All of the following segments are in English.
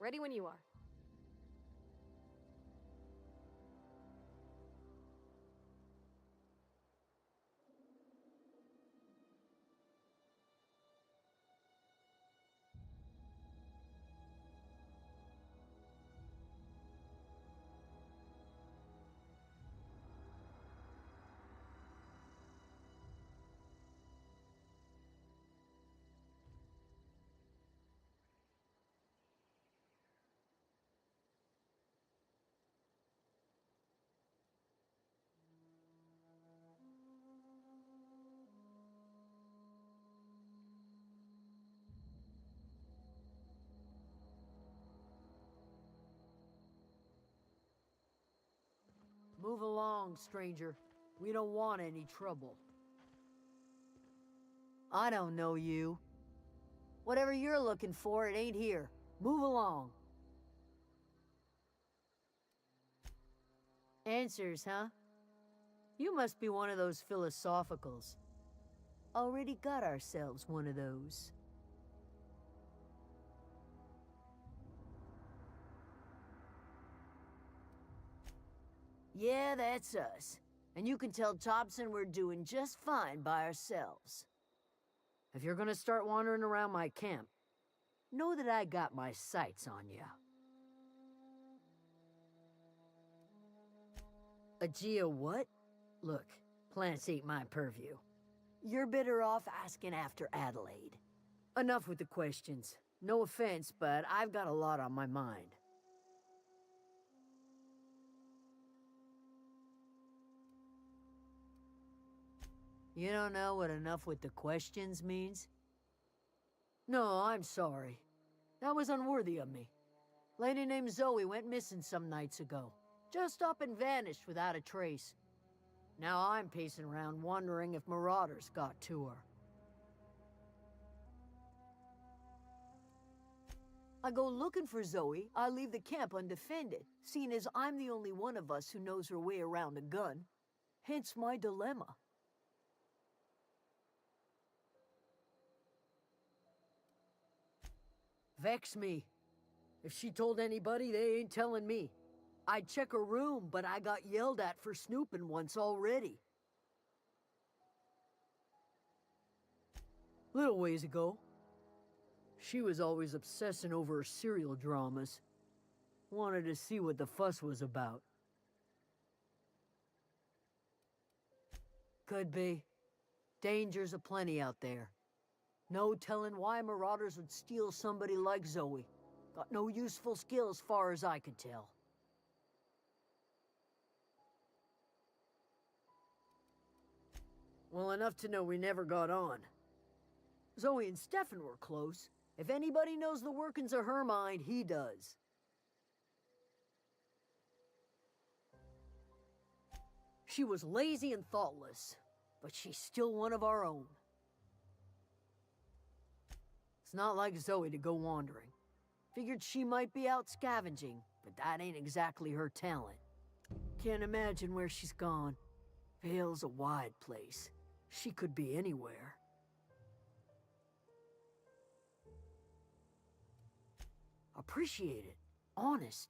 Ready when you are. Move along, stranger. We don't want any trouble. I don't know you. Whatever you're looking for, it ain't here. Move along. Answers, huh? You must be one of those philosophicals. Already got ourselves one of those. Yeah, that's us. And you can tell Thompson we're doing just fine by ourselves. If you're gonna start wandering around my camp, know that I got my sights on you. A what? Look, plants ain't my purview. You're better off asking after Adelaide. Enough with the questions. No offense, but I've got a lot on my mind. You don't know what enough with the questions means? No, I'm sorry. That was unworthy of me. Lady named Zoe went missing some nights ago. Just up and vanished without a trace. Now I'm pacing around wondering if marauders got to her. I go looking for Zoe, I leave the camp undefended, seeing as I'm the only one of us who knows her way around a gun. Hence my dilemma. Vex me. If she told anybody, they ain't telling me. I'd check her room, but I got yelled at for snooping once already. Little ways ago. She was always obsessing over her serial dramas. Wanted to see what the fuss was about. Could be. Dangers aplenty out there. No telling why marauders would steal somebody like Zoe. Got no useful skill as far as I could tell. Well, enough to know we never got on. Zoe and Stefan were close. If anybody knows the workings of her mind, he does. She was lazy and thoughtless, but she's still one of our own. It's not like Zoe to go wandering. Figured she might be out scavenging, but that ain't exactly her talent. Can't imagine where she's gone. Vale's a wide place. She could be anywhere. Appreciate it. Honest.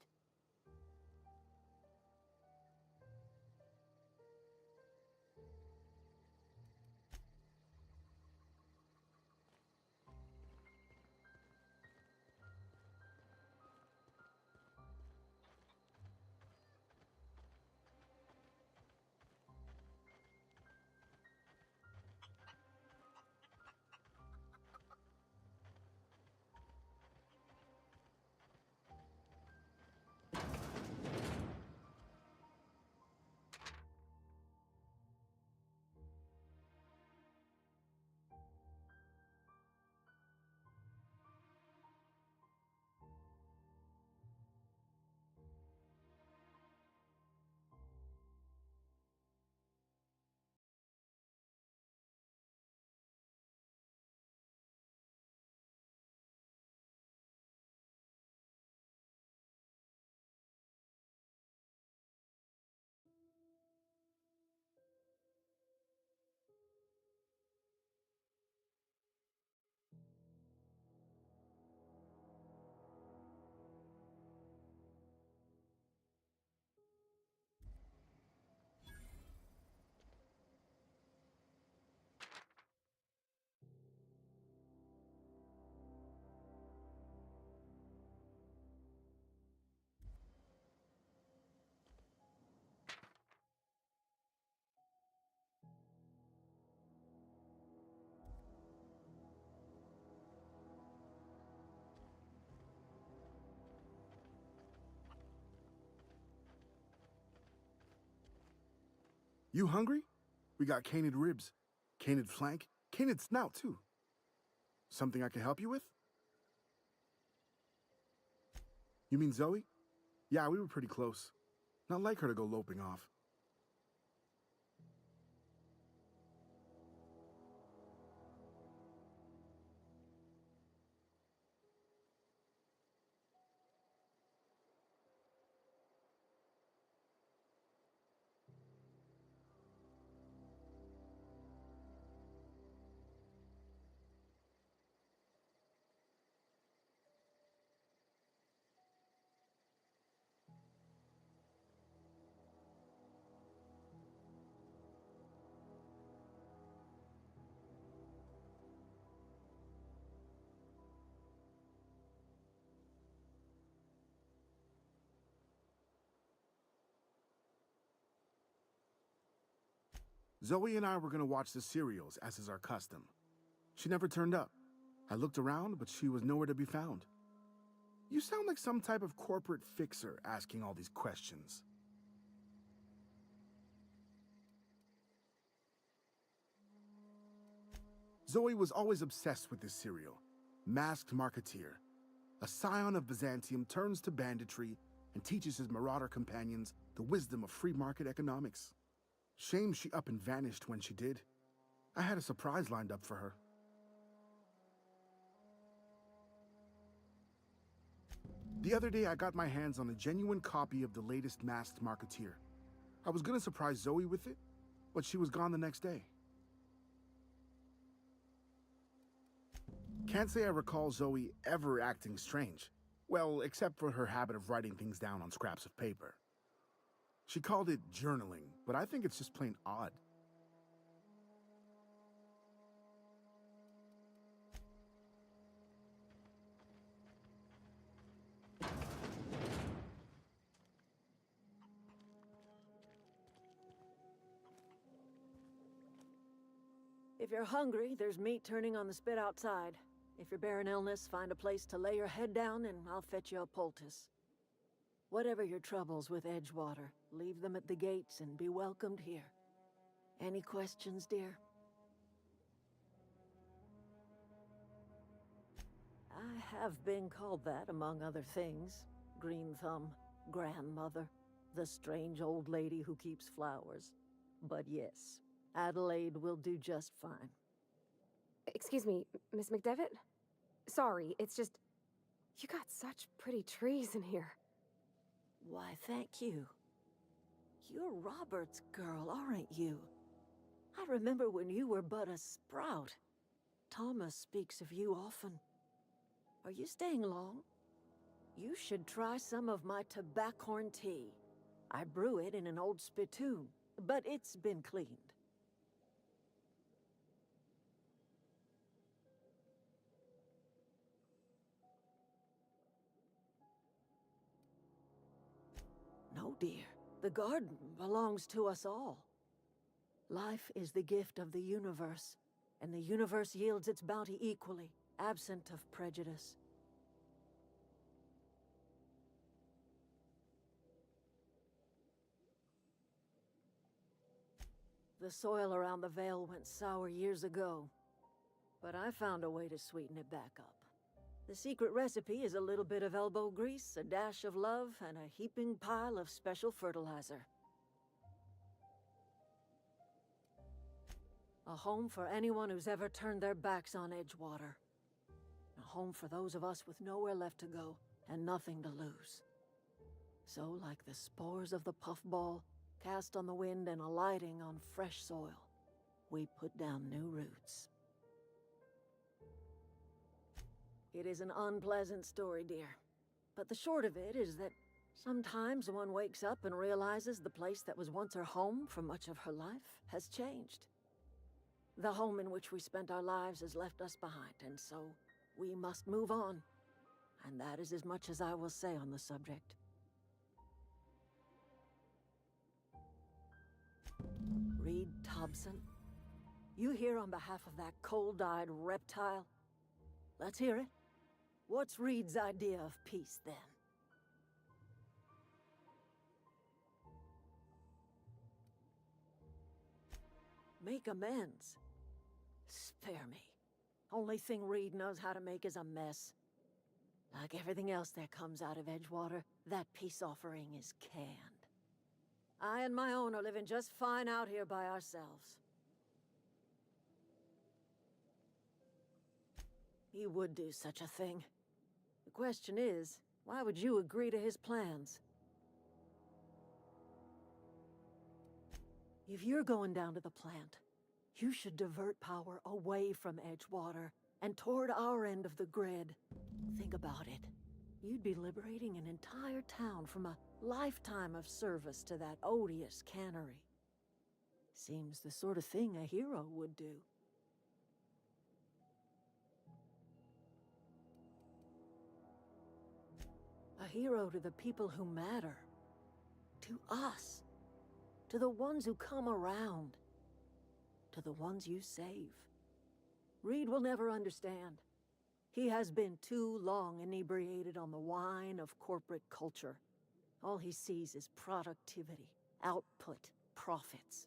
You hungry? We got canid ribs, canid flank, canid snout too. Something I can help you with? You mean Zoe? Yeah, we were pretty close. Not like her to go loping off. Zoe and I were gonna watch the serials, as is our custom. She never turned up. I looked around, but she was nowhere to be found. You sound like some type of corporate fixer asking all these questions. Zoe was always obsessed with this serial. Masked Marketeer. A scion of Byzantium turns to banditry and teaches his marauder companions the wisdom of free market economics. Shame she up and vanished when she did. I had a surprise lined up for her. The other day I got my hands on a genuine copy of the latest Masked Marketeer. I was gonna surprise Zoe with it, but she was gone the next day. Can't say I recall Zoe ever acting strange. Well, except for her habit of writing things down on scraps of paper. She called it journaling, but I think it's just plain odd. If you're hungry, there's meat turning on the spit outside. If you're bearing illness, find a place to lay your head down and I'll fetch you a poultice. Whatever your troubles with Edgewater, leave them at the gates and be welcomed here. Any questions, dear? I have been called that, among other things. Green Thumb, grandmother, the strange old lady who keeps flowers. But yes, Adelaide will do just fine. Excuse me, Miss McDevitt? Sorry, it's just... You got such pretty trees in here. Why, thank you. You're Robert's girl, aren't you? I remember when you were but a sprout. Thomas speaks of you often. Are you staying long? You should try some of my tobaccorn tea. I brew it in an old spittoon, but it's been cleaned. No, dear. The garden belongs to us all. Life is the gift of the universe, and the universe yields its bounty equally, absent of prejudice. The soil around the Vale went sour years ago, but I found a way to sweeten it back up. The secret recipe is a little bit of elbow grease, a dash of love, and a heaping pile of special fertilizer. A home for anyone who's ever turned their backs on Edgewater. A home for those of us with nowhere left to go and nothing to lose. So, like the spores of the puffball, cast on the wind and alighting on fresh soil, we put down new roots. It is an unpleasant story, dear. But the short of it is that sometimes one wakes up and realizes the place that was once her home for much of her life has changed. The home in which we spent our lives has left us behind, and so we must move on. And that is as much as I will say on the subject. Reed Thompson? You here on behalf of that cold-eyed reptile? Let's hear it. What's Reed's idea of peace, then? Make amends. Spare me. Only thing Reed knows how to make is a mess. Like everything else that comes out of Edgewater, that peace offering is canned. I and my own are living just fine out here by ourselves. He would do such a thing. The question is, why would you agree to his plans? If you're going down to the plant, you should divert power away from Edgewater and toward our end of the grid. Think about it. You'd be liberating an entire town from a lifetime of service to that odious cannery. Seems the sort of thing a hero would do. A hero to the people who matter. To us. To the ones who come around. To the ones you save. Reed will never understand. He has been too long inebriated on the wine of corporate culture. All he sees is productivity, output, profits.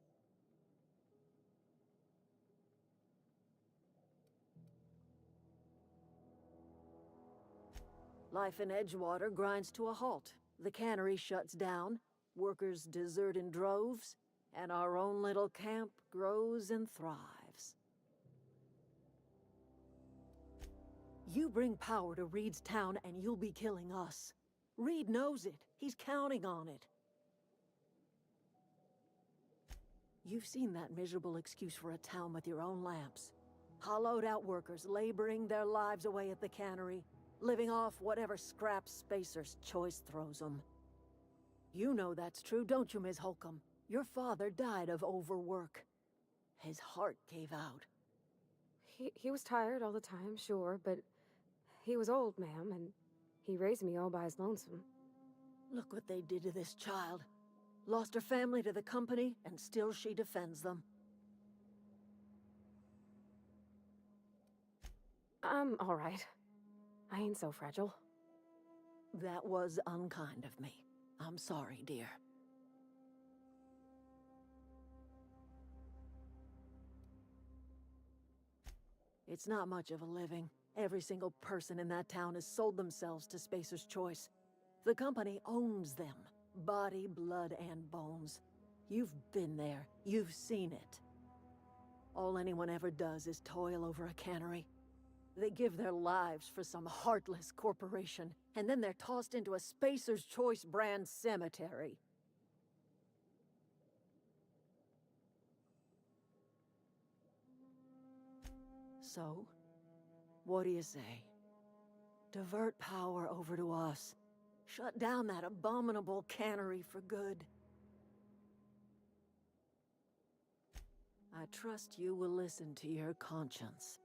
Life in Edgewater grinds to a halt. The cannery shuts down, workers desert in droves, and our own little camp grows and thrives. You bring power to Reed's town and you'll be killing us. Reed knows it. He's counting on it. You've seen that miserable excuse for a town with your own lamps. Hollowed out workers laboring their lives away at the cannery, living off whatever scraps Spacer's choice throws them. You know that's true, don't you, Ms. Holcomb? Your father died of overwork. His heart gave out. He was tired all the time, sure, but he was old, ma'am, and he raised me all by his lonesome. Look what they did to this child. Lost her family to the company, and still she defends them. I'm all right. I ain't so fragile. That was unkind of me. I'm sorry, dear. It's not much of a living. Every single person in that town has sold themselves to Spacer's Choice. The company owns them. Body, blood, and bones. You've been there. You've seen it. All anyone ever does is toil over a cannery. They give their lives for some heartless corporation, and then they're tossed into a Spacer's Choice brand cemetery. So, what do you say? Divert power over to us. Shut down that abominable cannery for good. I trust you will listen to your conscience.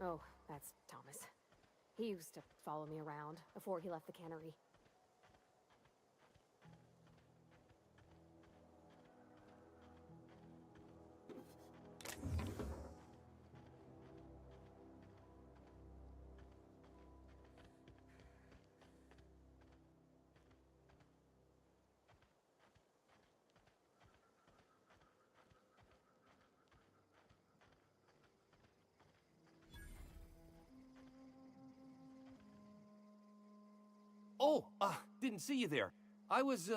Oh, that's Thomas. He used to follow me around before he left the cannery. Oh, didn't see you there. I was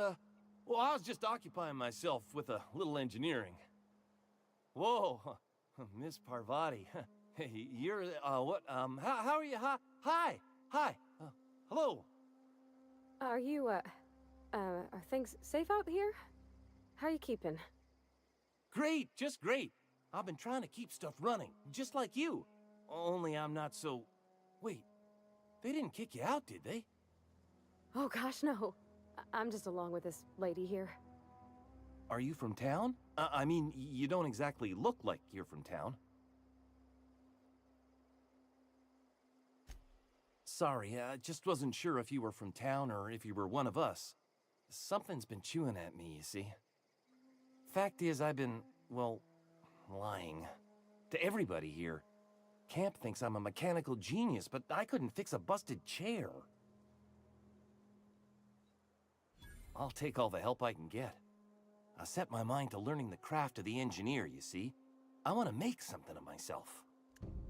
just occupying myself with a little engineering. Whoa, Miss Parvati. Hey, you're, what, how are you? Hi, hello. Are you, are things safe out here? How are you keeping? Great, just great. I've been trying to keep stuff running, just like you. Only I'm not so... Wait, they didn't kick you out, did they? Oh gosh, no. I'm just along with this lady here. Are you from town? I mean, you don't exactly look like you're from town. Sorry, I just wasn't sure if you were from town or if you were one of us. Something's been chewing at me, you see. Fact is, I've been, well, lying. To everybody here. Camp thinks I'm a mechanical genius, but I couldn't fix a busted chair. I'll take all the help I can get. I set my mind to learning the craft of the engineer, you see. I want to make something of myself.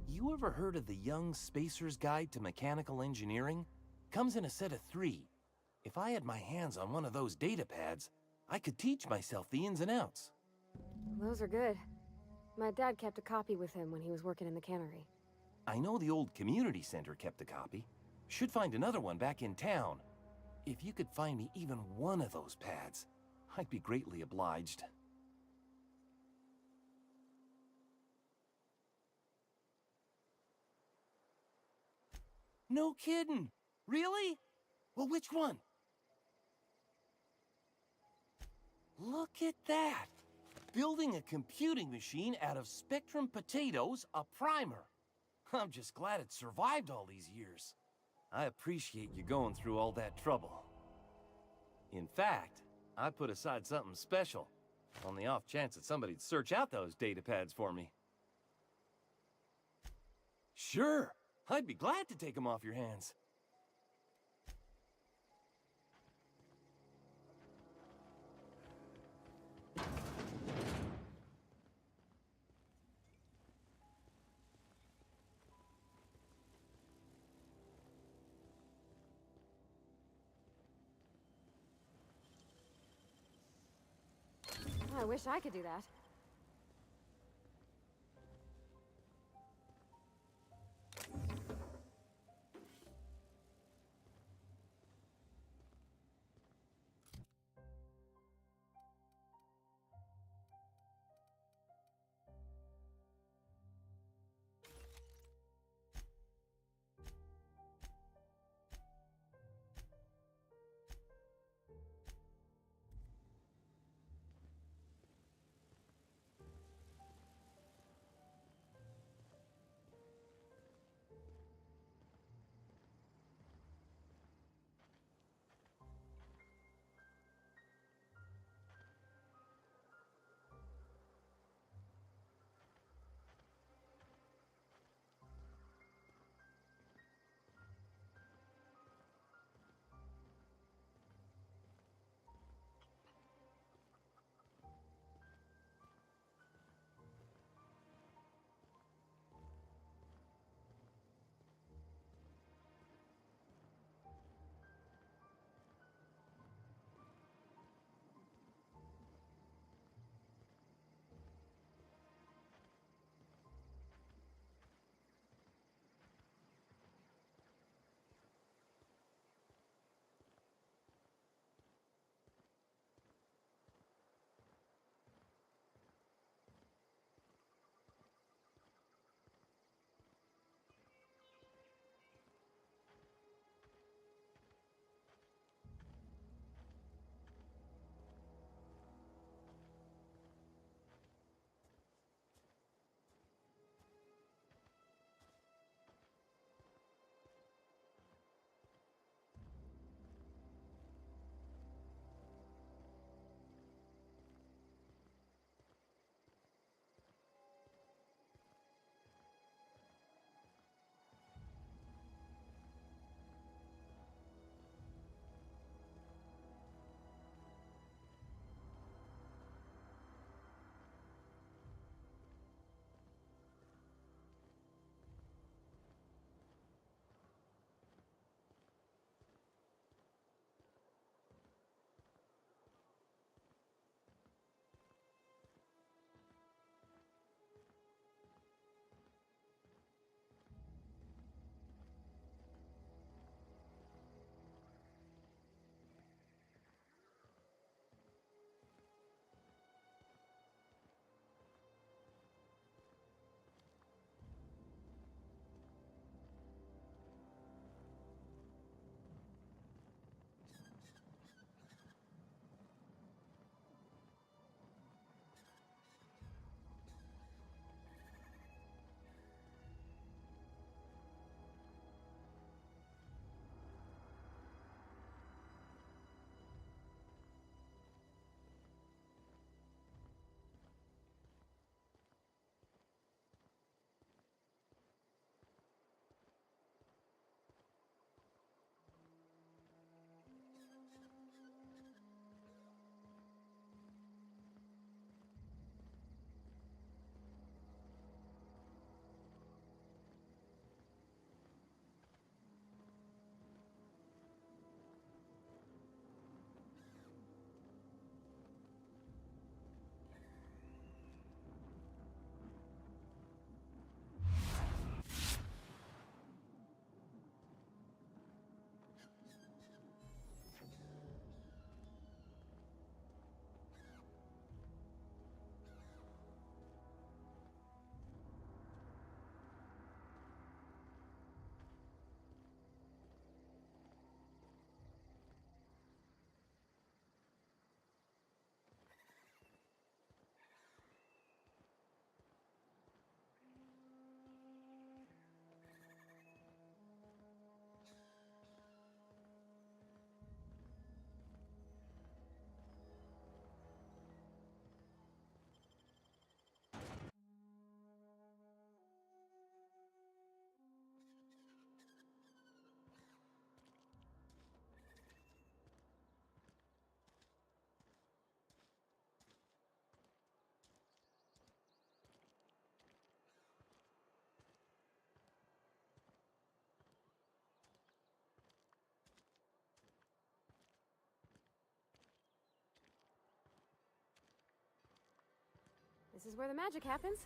You ever heard of the Young Spacer's Guide to Mechanical Engineering? Comes in a set of 3. If I had my hands on one of those data pads, I could teach myself the ins and outs. Those are good. My dad kept a copy with him when he was working in the cannery. I know the old community center kept a copy. Should find another one back in town. If you could find me even one of those pads, I'd be greatly obliged. No kidding! Really? Well, which one? Look at that! Building a computing machine out of Spectrum potatoes, a primer. I'm just glad it survived all these years. I appreciate you going through all that trouble. In fact, I put aside something special, on the off chance that somebody'd search out those data pads for me. Sure, I'd be glad to take them off your hands. I wish I could do that. This is where the magic happens.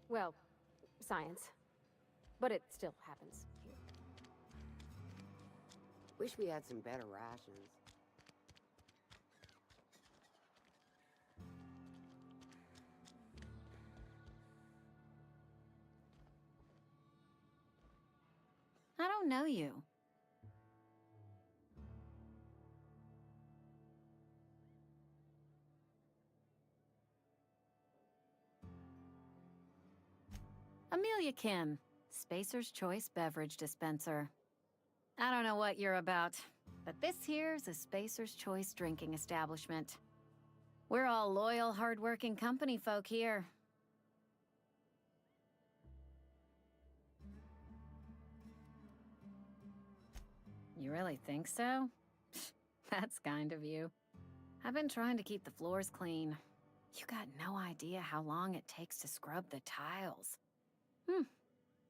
Well, science. But it still happens here. Wish we had some better rations. I don't know you. Amelia Kim, Spacer's Choice Beverage Dispenser. I don't know what you're about, but this here's a Spacer's Choice drinking establishment. We're all loyal, hard-working company folk here. You really think so? That's kind of you. I've been trying to keep the floors clean. You got no idea how long it takes to scrub the tiles.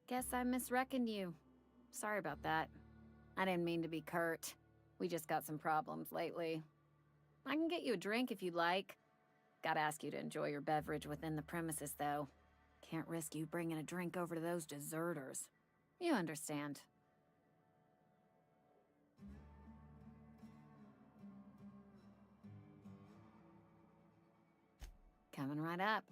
Guess I misreckoned you. Sorry about that. I didn't mean to be curt. We just got some problems lately. I can get you a drink if you'd like. Gotta ask you to enjoy your beverage within the premises, though. Can't risk you bringing a drink over to those deserters. You understand. Coming right up.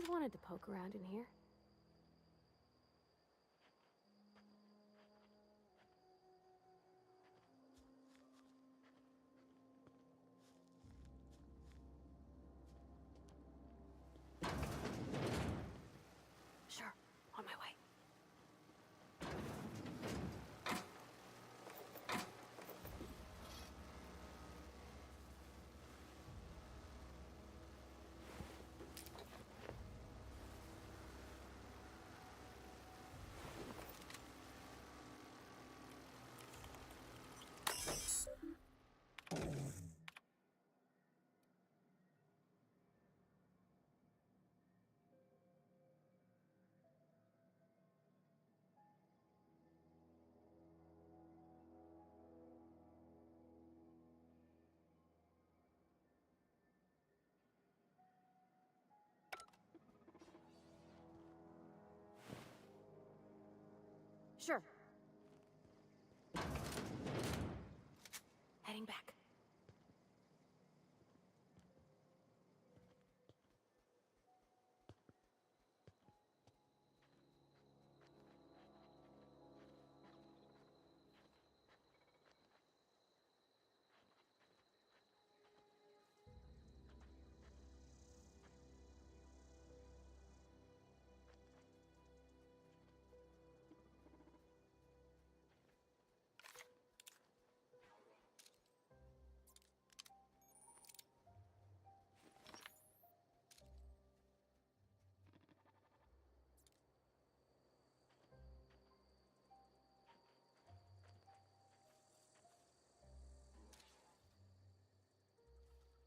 always wanted to poke around in here. Sure, on my way. Sure. Heading back.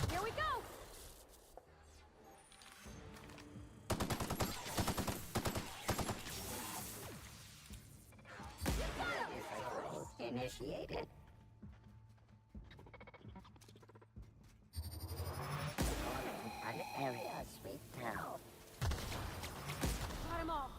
Here we go! Initiated. An area sweep now. Got him all.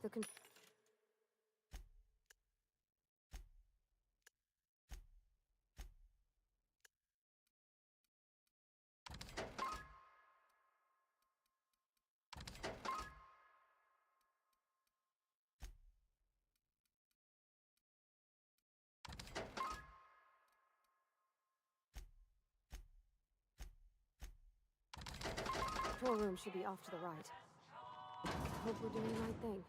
The control room should be off to the right. I hope we're doing the right thing.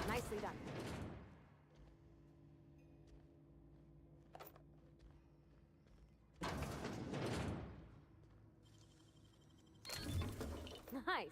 Nicely done. Nice.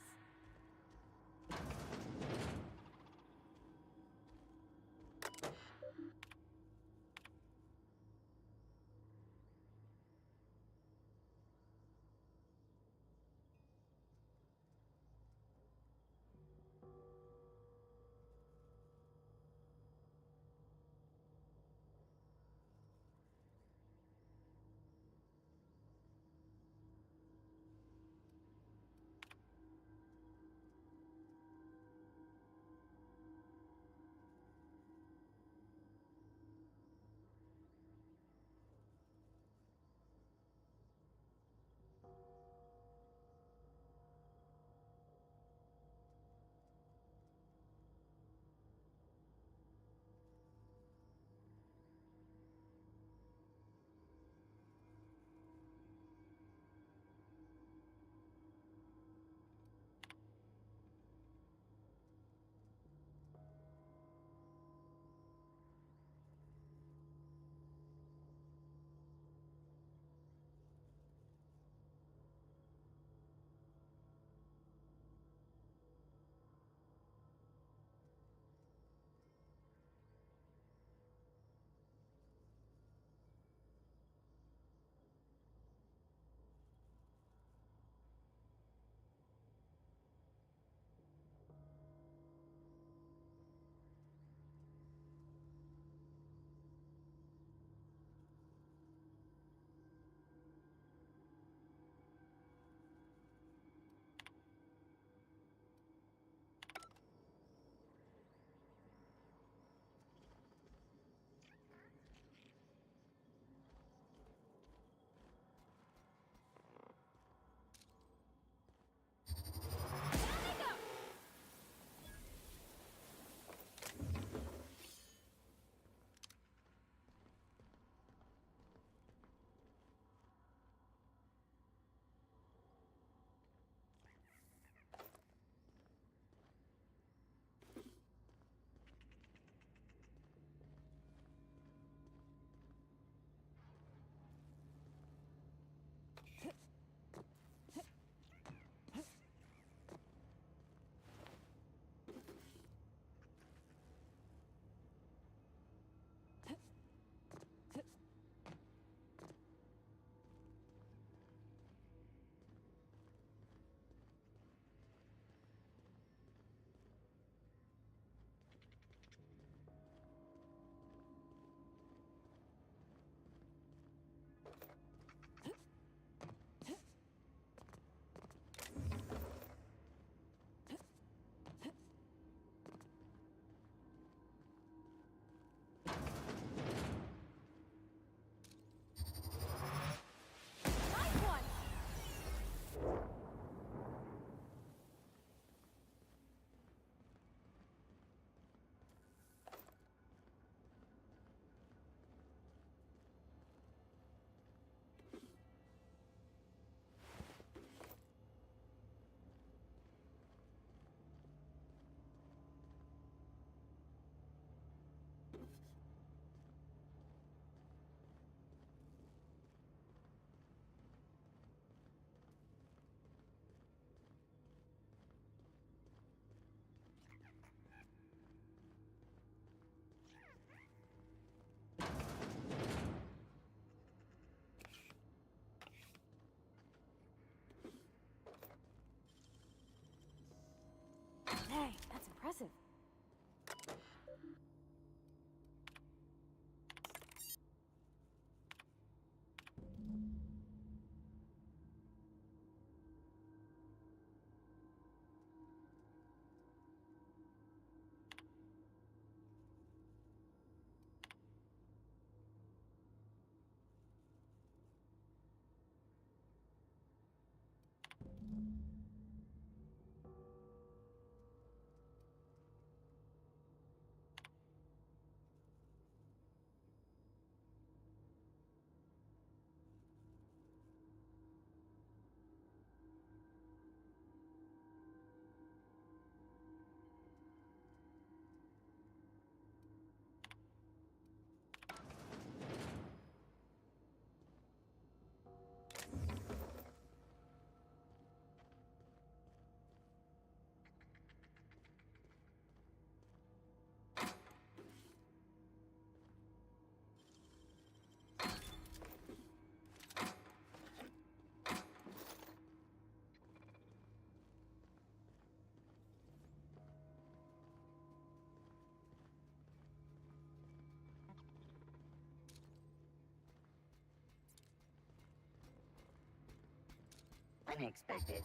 unexpected.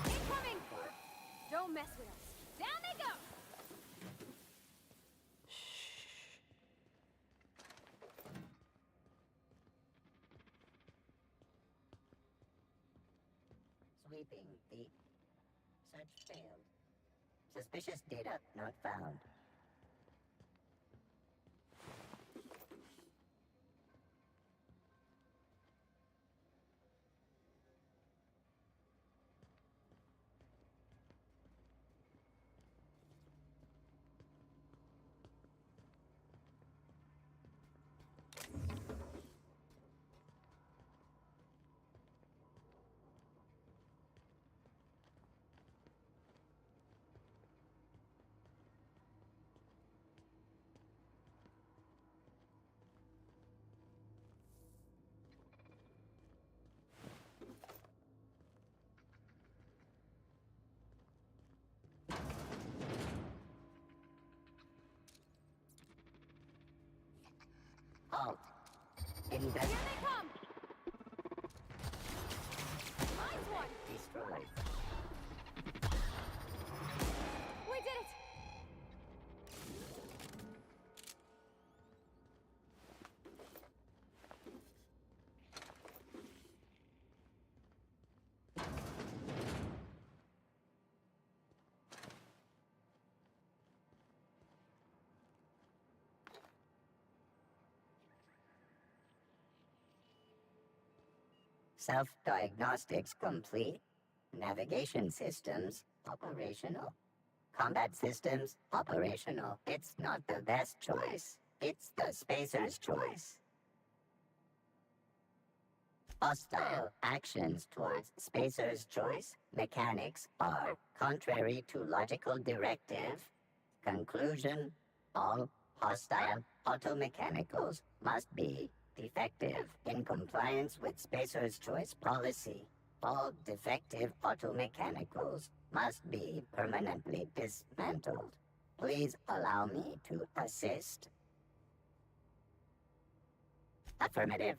Incoming! Don't mess with us. Down they go! Sweeping the search failed. Suspicious data not found. Halt. Here Invest they come! Mine's one! destroyed. We did it! Self-diagnostics complete. Navigation systems operational. Combat systems operational. It's not the best choice. It's the spacer's choice. Hostile actions towards spacer's choice mechanics are contrary to logical directive. Conclusion: all hostile automechanicals must be defective in compliance with spacer's choice policy. All defective automechanicals must be permanently dismantled. Please allow me to assist. Affirmative.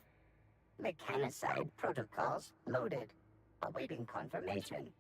Mechanicide protocols loaded. Awaiting confirmation.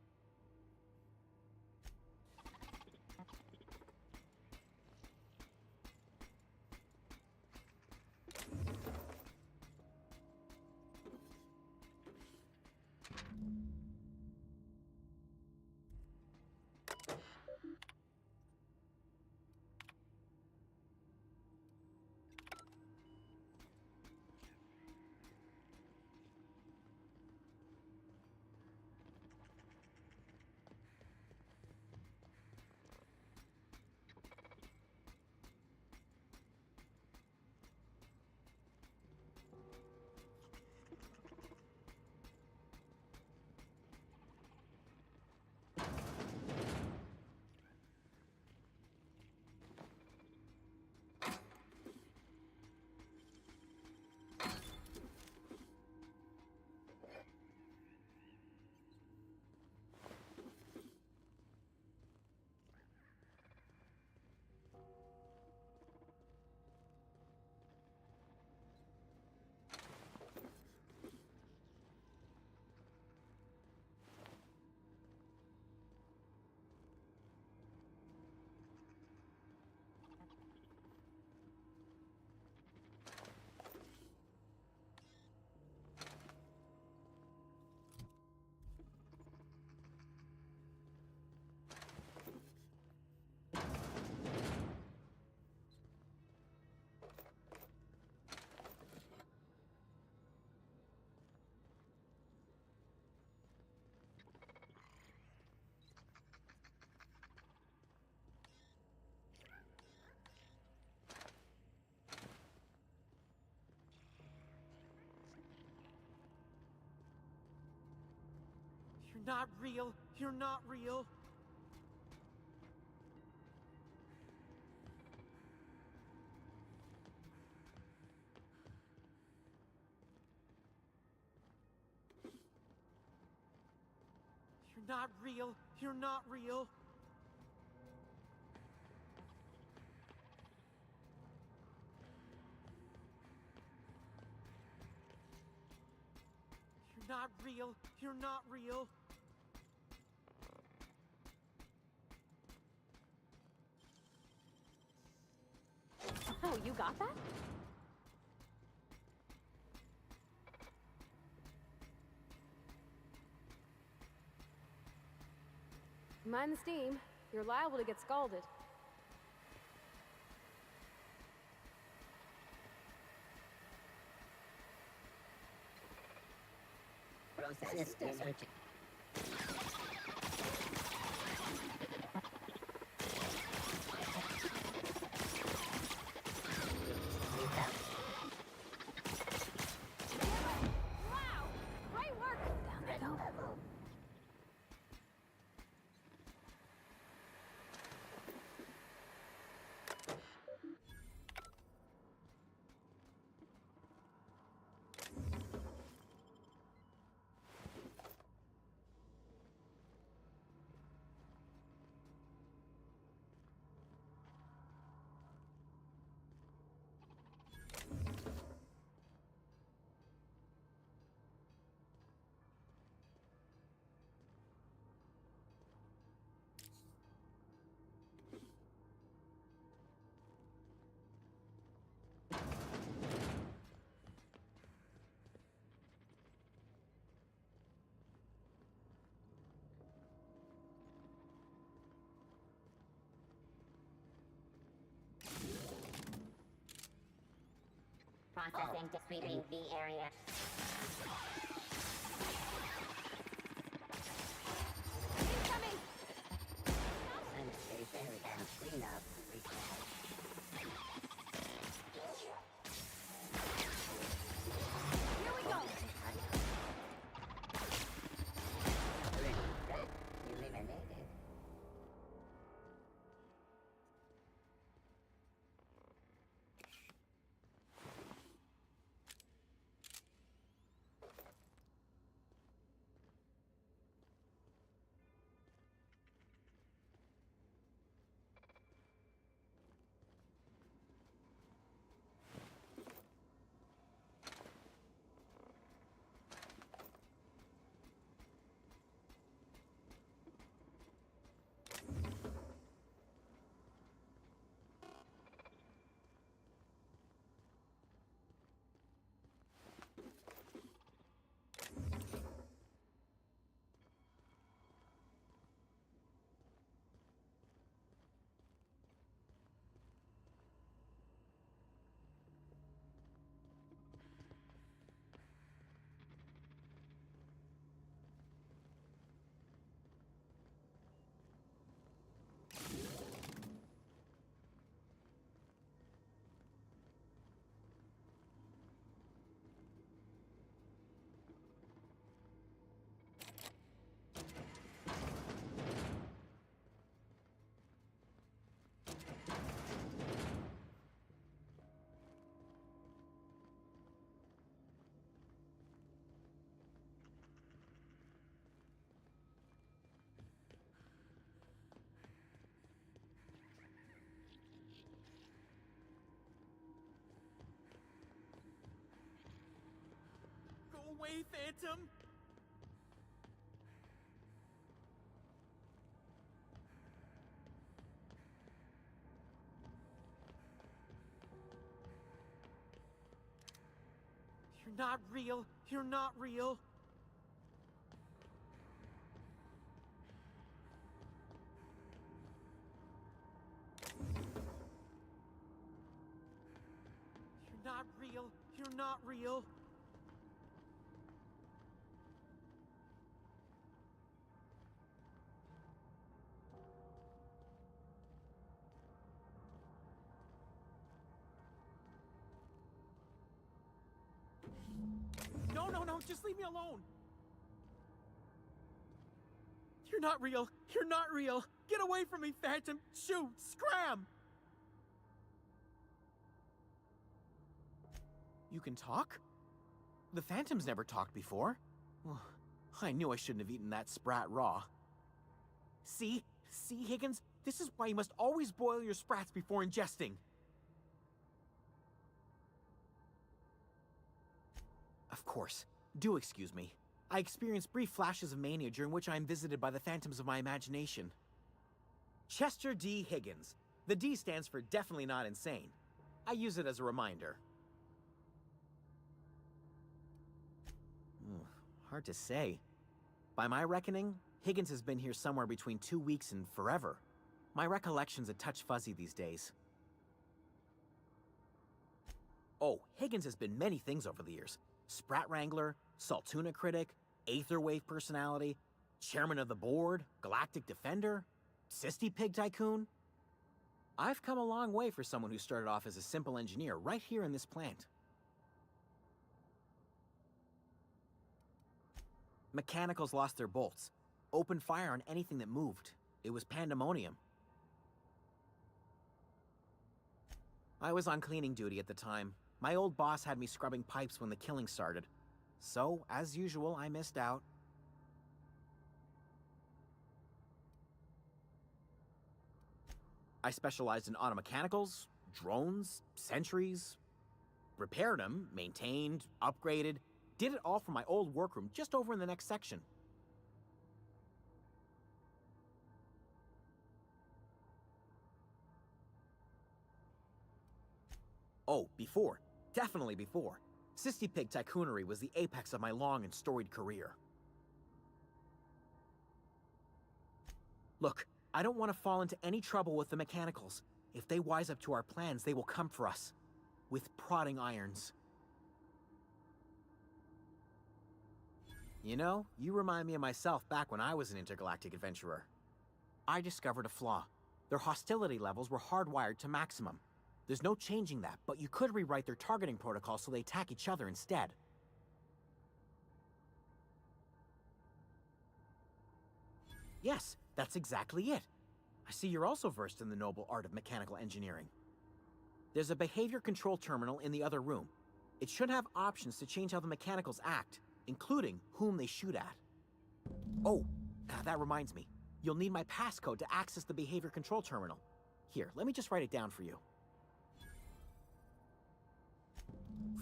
You're not real. You're not real. You're not real. You're not real. You're not real. You're not real. You got that? Mind the steam. You're liable to get scalded. Process research. Wow! Great work! Down they go. Processing to sweeping the area. Incoming! Sanitary and cleanup. Here we go! Threat eliminated. Go away, Phantom! You're not real. You're not real. You're not real. You're not real. No, no, no, just leave me alone. You're not real. You're not real. Get away from me, Phantom. Shoot, scram. You can talk? The Phantom's never talked before. I knew I shouldn't have eaten that sprat raw. See? See, Higgins? This is why you must always boil your sprats before ingesting. Of course. Do excuse me. I experience brief flashes of mania during which I am visited by the phantoms of my imagination. Chester D. Higgins. The D stands for definitely not insane. I use it as a reminder. Hard to say. By my reckoning, Higgins has been here somewhere between 2 weeks and forever. My recollection's a touch fuzzy these days. Oh, Higgins has been many things over the years. Sprat Wrangler, Saltuna Critic, Aetherwave Personality, Chairman of the Board, Galactic Defender, Sisty Pig Tycoon. I've come a long way for someone who started off as a simple engineer right here in this plant. Mechanicals lost their bolts. Opened fire on anything that moved. It was pandemonium. I was on cleaning duty at the time. My old boss had me scrubbing pipes when the killing started. So, as usual, I missed out. I specialized in automechanicals, drones, sentries. Repaired them, maintained, upgraded. Did it all from my old workroom just over in the next section. Oh, before. Definitely before. Sisty Pig Tycoonery was the apex of my long and storied career. Look, I don't want to fall into any trouble with the mechanicals. If they wise up to our plans, they will come for us. With prodding irons. You know, you remind me of myself back when I was an intergalactic adventurer. I discovered a flaw. Their hostility levels were hardwired to maximum. There's no changing that, but you could rewrite their targeting protocol so they attack each other instead. Yes, that's exactly it. I see you're also versed in the noble art of mechanical engineering. There's a behavior control terminal in the other room. It should have options to change how the mechanicals act, including whom they shoot at. Oh, that reminds me. You'll need my passcode to access the behavior control terminal. Here, let me just write it down for you.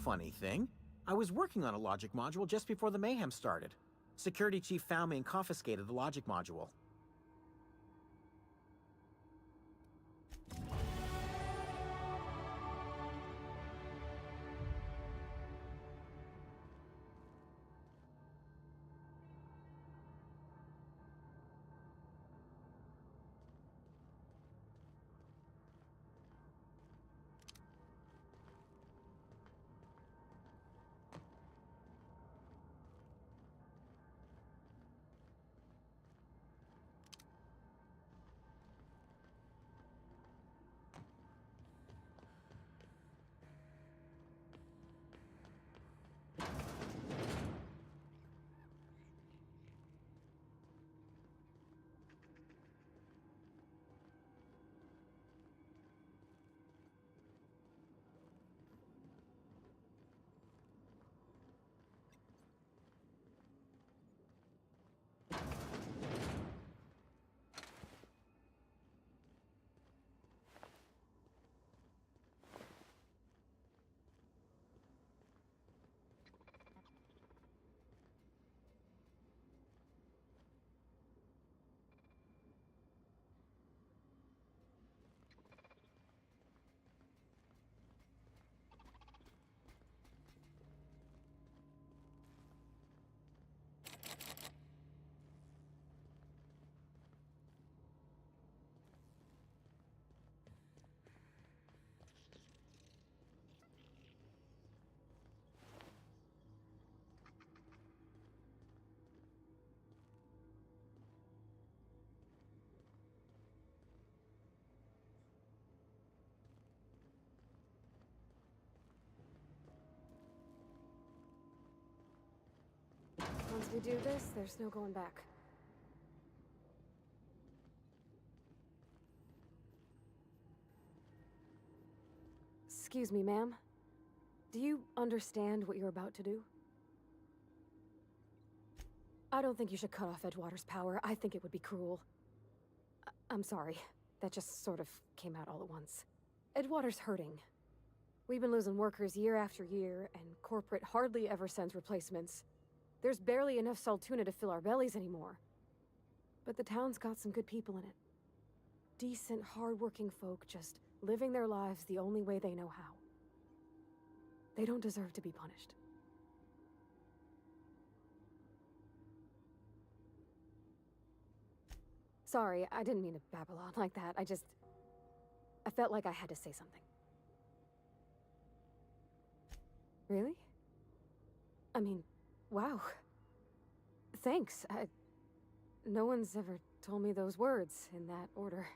Funny thing, I was working on a logic module just before the mayhem started. Security chief found me and confiscated the logic module. Once we do this, there's no going back. Excuse me, ma'am. Do you understand what you're about to do? I don't think you should cut off Edgewater's power. I think it would be cruel. I'm sorry. That just sort of came out all at once. Edgewater's hurting. We've been losing workers year after year, and corporate hardly ever sends replacements. There's barely enough Saltuna to fill our bellies anymore. But the town's got some good people in it. Decent, hard-working folk just living their lives the only way they know how. They don't deserve to be punished. Sorry, I didn't mean to babble on like that. I felt like I had to say something. Really? I mean, wow. Thanks. No one's ever told me those words in that order.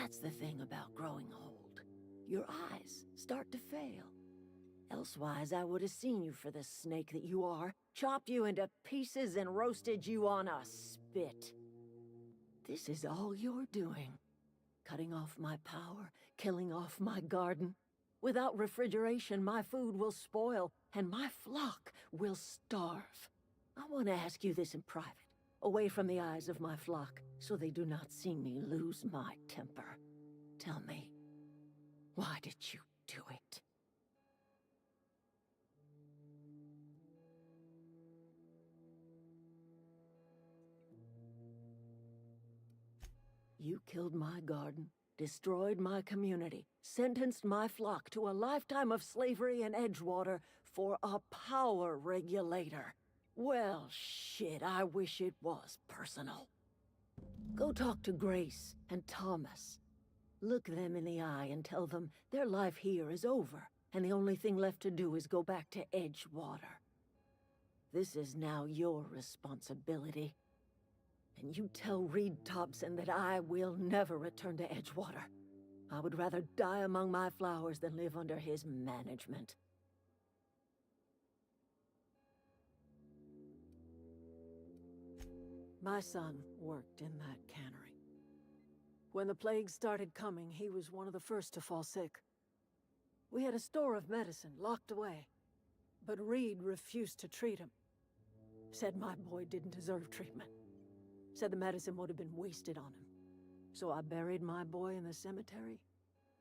That's the thing about growing old. Your eyes start to fail. Elsewise, I would have seen you for the snake that you are, chopped you into pieces and roasted you on a spit. This is all you're doing. Cutting off my power, killing off my garden. Without refrigeration, my food will spoil, and my flock will starve. I want to ask you this in private, away from the eyes of my flock, so they do not see me lose my temper. Tell me, why did you do it? You killed my garden, destroyed my community, sentenced my flock to a lifetime of slavery in Edgewater for a power regulator. Well, shit, I wish it was personal. Go talk to Grace and Thomas. Look them in the eye and tell them their life here is over, and the only thing left to do is go back to Edgewater. This is now your responsibility. And you tell Reed Thompson that I will never return to Edgewater. I would rather die among my flowers than live under his management. My son worked in that cannery. When the plague started coming, he was one of the first to fall sick. We had a store of medicine locked away, but Reed refused to treat him. Said my boy didn't deserve treatment. Said the medicine would have been wasted on him. So I buried my boy in the cemetery,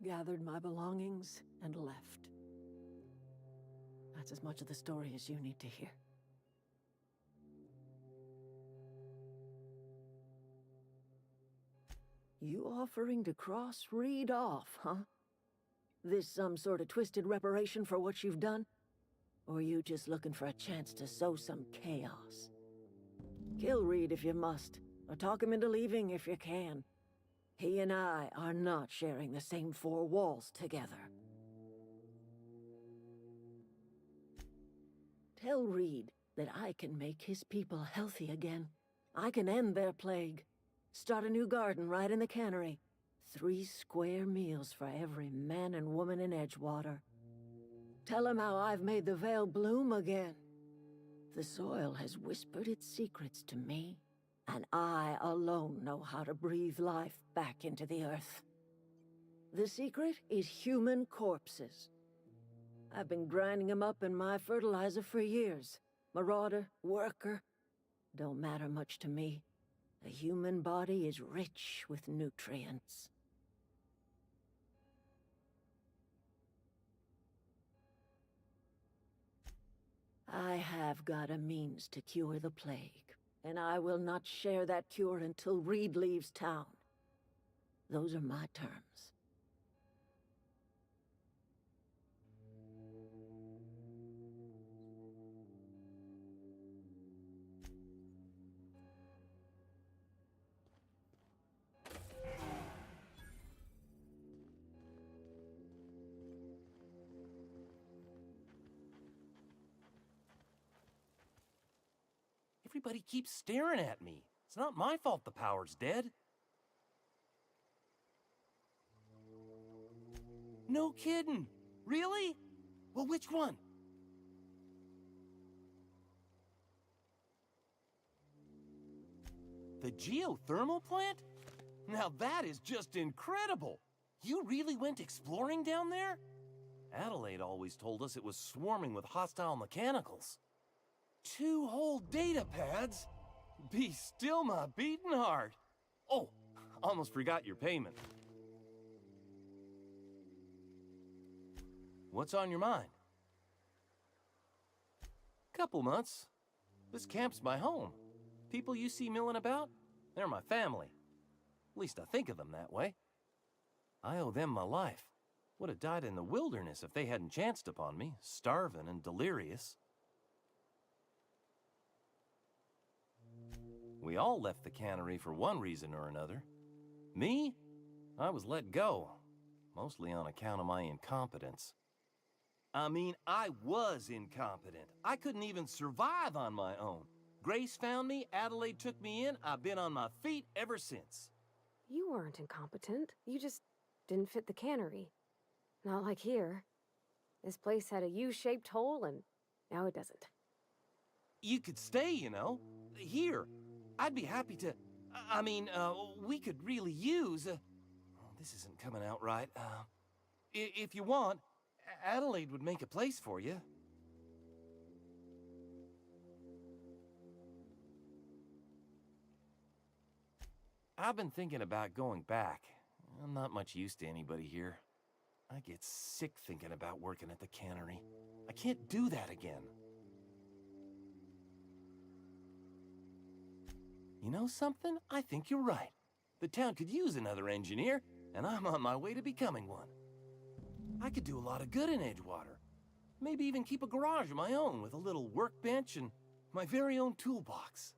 gathered my belongings, and left. That's as much of the story as you need to hear. You offering to cross Reed off, huh? This some sort of twisted reparation for what you've done? Or you just looking for a chance to sow some chaos? Kill Reed if you must, or talk him into leaving if you can. He and I are not sharing the same four walls together. Tell Reed that I can make his people healthy again. I can end their plague. Start a new garden right in the cannery. 3 square meals for every man and woman in Edgewater. Tell him how I've made the Vale bloom again. The soil has whispered its secrets to me, and I alone know how to breathe life back into the earth. The secret is human corpses. I've been grinding them up in my fertilizer for years. Marauder, worker, don't matter much to me. The human body is rich with nutrients. I have got a means to cure the plague, and I will not share that cure until Reed leaves town. Those are my terms. Everybody keeps staring at me. It's not my fault the power's dead. No kidding. Really? Well, which one? The geothermal plant? Now that is just incredible. You really went exploring down there? Adelaide always told us it was swarming with hostile mechanicals. 2 whole data pads? Be still my beating heart. Oh, almost forgot your payment. What's on your mind? Couple months. This camp's my home. People you see milling about, they're my family. At least I think of them that way. I owe them my life. Would have died in the wilderness if they hadn't chanced upon me, starving and delirious. We all left the cannery for one reason or another. Me? I was let go, mostly on account of my incompetence. I mean, I was incompetent. I couldn't even survive on my own. Grace found me, Adelaide took me in, I've been on my feet ever since. You weren't incompetent. You just didn't fit the cannery. Not like here. This place had a U-shaped hole, and now it doesn't. You could stay, you know. Here. I'd be happy to... we could really use... oh, this isn't coming out right. If you want, Adelaide would make a place for you. I've been thinking about going back. I'm not much use to anybody here. I get sick thinking about working at the cannery. I can't do that again. You know something? I think you're right. The town could use another engineer, and I'm on my way to becoming one. I could do a lot of good in Edgewater. Maybe even keep a garage of my own with a little workbench and my very own toolbox.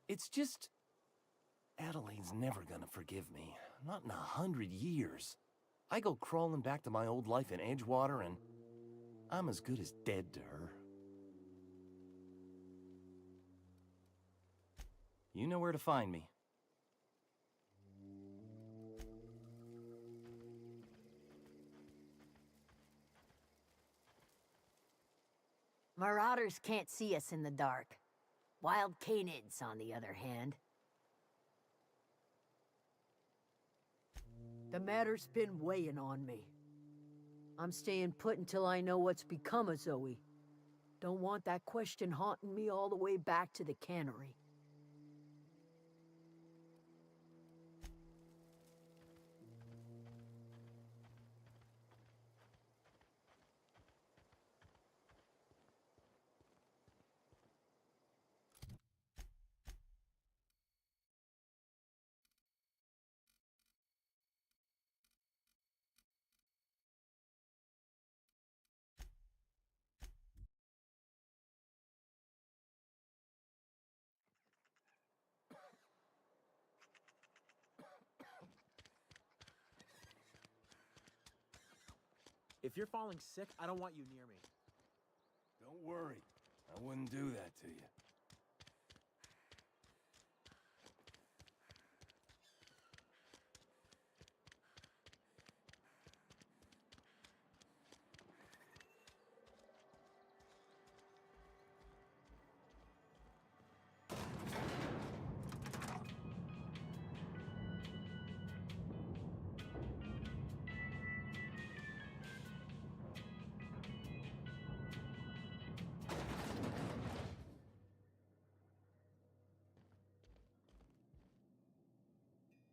It's just... Adelaide's never gonna forgive me. Not in 100 years. I go crawling back to my old life in Edgewater, and I'm as good as dead to her. You know where to find me. Marauders can't see us in the dark. Wild canids, on the other hand. The matter's been weighing on me. I'm staying put until I know what's become of Zoe. Don't want that question haunting me all the way back to the cannery. If you're falling sick, I don't want you near me. Don't worry. I wouldn't do that to you.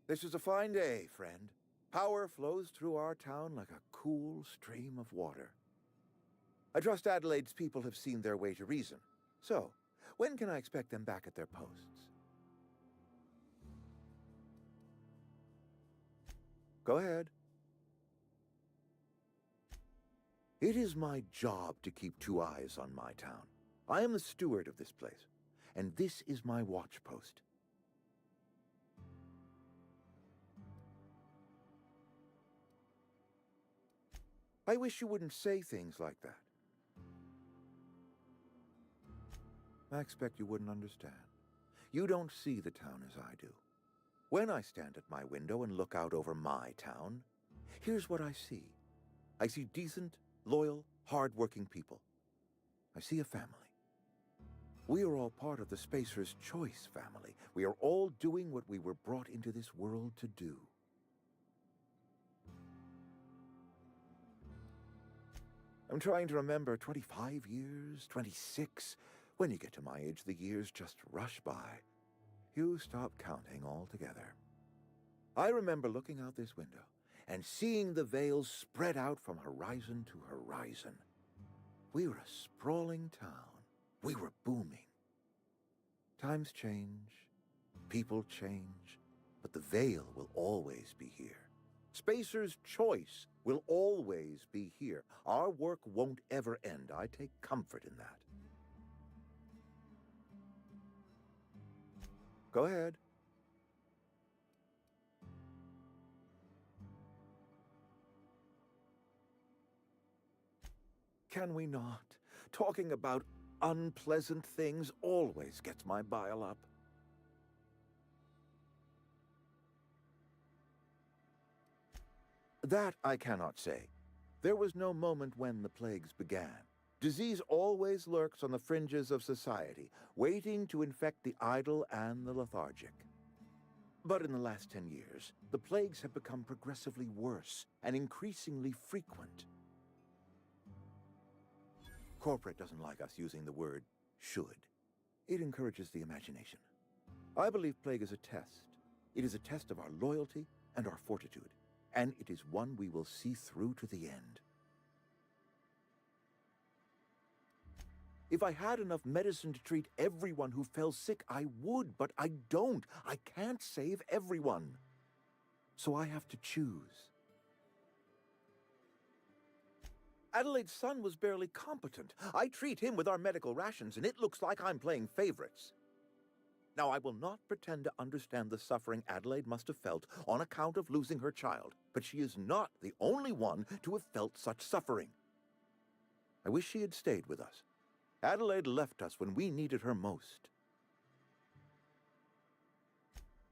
This is a fine day, friend. Power flows through our town like a cool stream of water. I trust Adelaide's people have seen their way to reason. So, when can I expect them back at their posts? Go ahead. It is my job to keep 2 eyes on my town. I am the steward of this place, and this is my watch post. I wish you wouldn't say things like that. I expect you wouldn't understand. You don't see the town as I do. When I stand at my window and look out over my town, here's what I see. I see decent, loyal, hard-working people. I see a family. We are all part of the Spacer's Choice family. We are all doing what we were brought into this world to do. I'm trying to remember 25 years, 26. When you get to my age, the years just rush by. You stop counting altogether. I remember looking out this window and seeing the veils spread out from horizon to horizon. We were a sprawling town. We were booming. Times change, people change, but the veil will always be here. Spacer's Choice will always be here. Our work won't ever end. I take comfort in that. Go ahead. Can we not? Talking about unpleasant things always gets my bile up. That I cannot say. There was no moment when the plagues began. Disease always lurks on the fringes of society, waiting to infect the idle and the lethargic. But in the last 10 years, the plagues have become progressively worse and increasingly frequent. Corporate doesn't like us using the word should. It encourages the imagination. I believe plague is a test. It is a test of our loyalty and our fortitude, and it is one we will see through to the end. If I had enough medicine to treat everyone who fell sick, I would, but I don't. I can't save everyone. So I have to choose. Adelaide's son was barely competent. I treat him with our medical rations, and it looks like I'm playing favorites. Now, I will not pretend to understand the suffering Adelaide must have felt on account of losing her child, but she is not the only one to have felt such suffering. I wish she had stayed with us. Adelaide left us when we needed her most.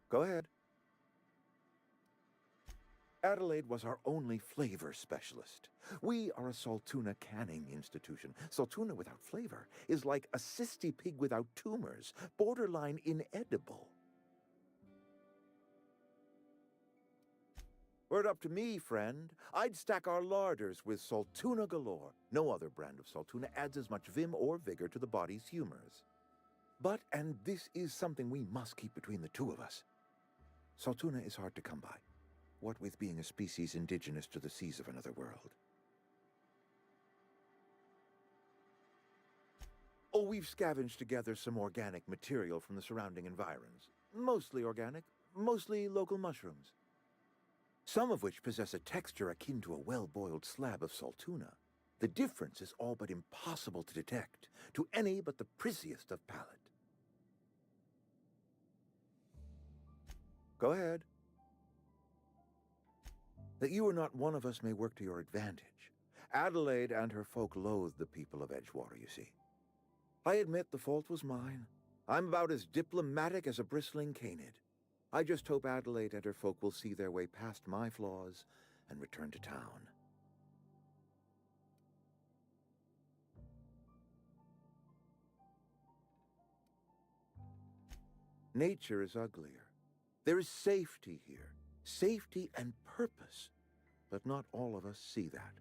Go ahead. Adelaide was our only flavor specialist. We are a Saltuna canning institution. Saltuna without flavor is like a cysty pig without tumors, borderline inedible. Were it up to me, friend, I'd stack our larders with Saltuna galore. No other brand of Saltuna adds as much vim or vigor to the body's humors. But, and this is something we must keep between the two of us, Saltuna is hard to come by, what with being a species indigenous to the seas of another world. Oh, we've scavenged together some organic material from the surrounding environs. Mostly organic, mostly local mushrooms. Some of which possess a texture akin to a well-boiled slab of Saltuna. The difference is all but impossible to detect to any but the prissiest of palate. Go ahead. That you are not one of us may work to your advantage. Adelaide and her folk loathe the people of Edgewater, you see. I admit the fault was mine. I'm about as diplomatic as a bristling canid. I just hope Adelaide and her folk will see their way past my flaws and return to town. Nature is uglier. There is safety here. Safety and purpose. But not all of us see that,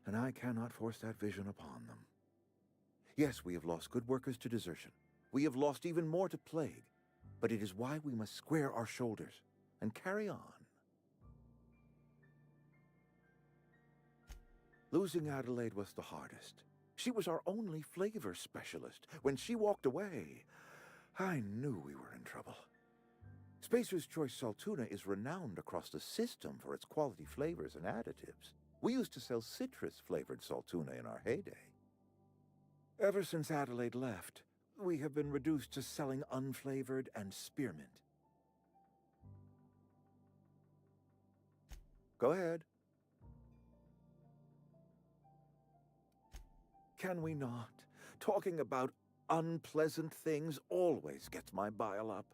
and I cannot force that vision upon them. Yes, we have lost good workers to desertion. We have lost even more to plague. But it is why we must square our shoulders and carry on. Losing Adelaide was the hardest. She was our only flavor specialist. When she walked away, I knew we were in trouble. Spacer's Choice Saltuna is renowned across the system for its quality flavors and additives. We used to sell citrus-flavored Saltuna in our heyday. Ever since Adelaide left, we have been reduced to selling unflavored and spearmint. Go ahead. Can we not? Talking about unpleasant things always gets my bile up.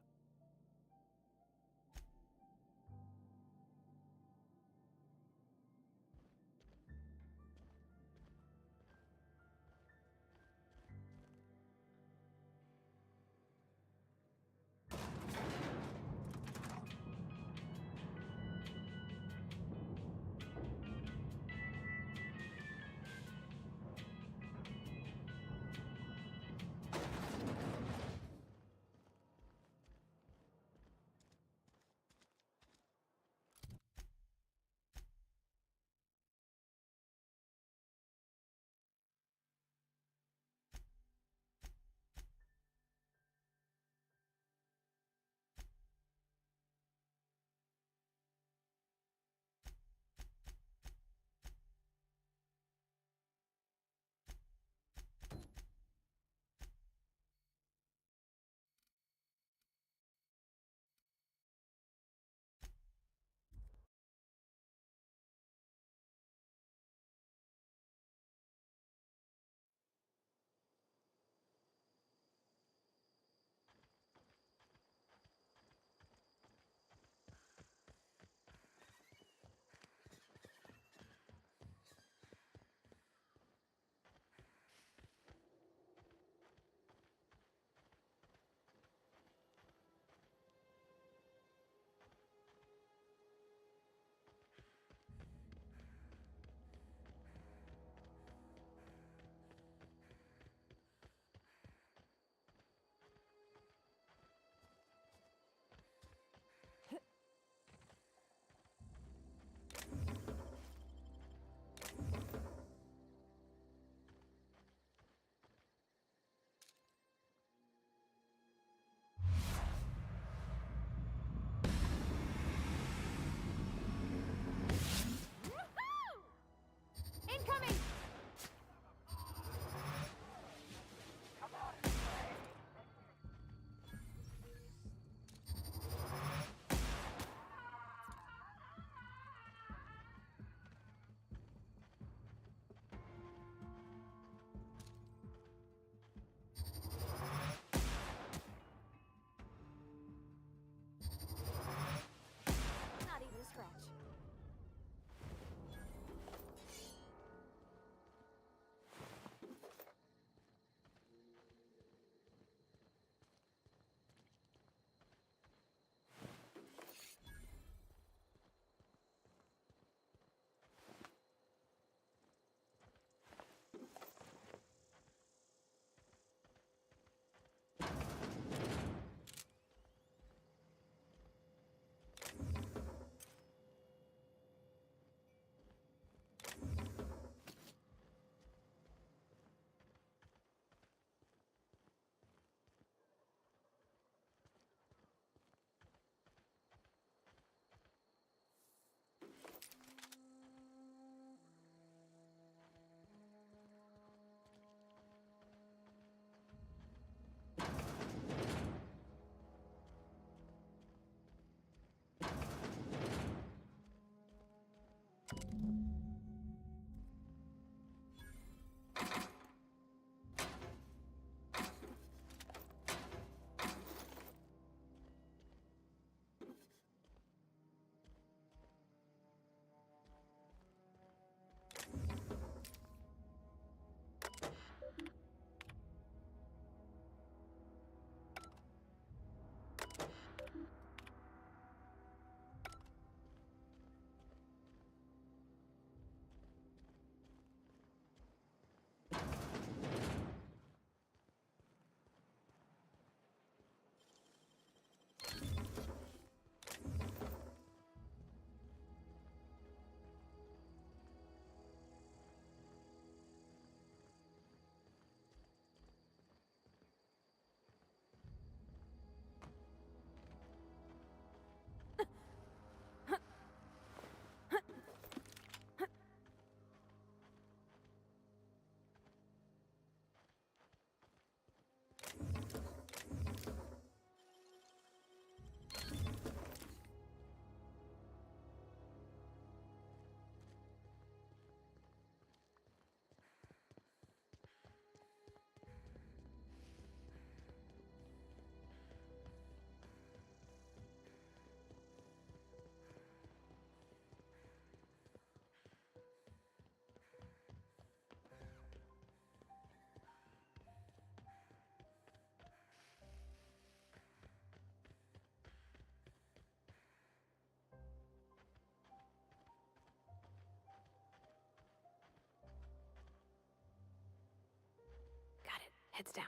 Heads down.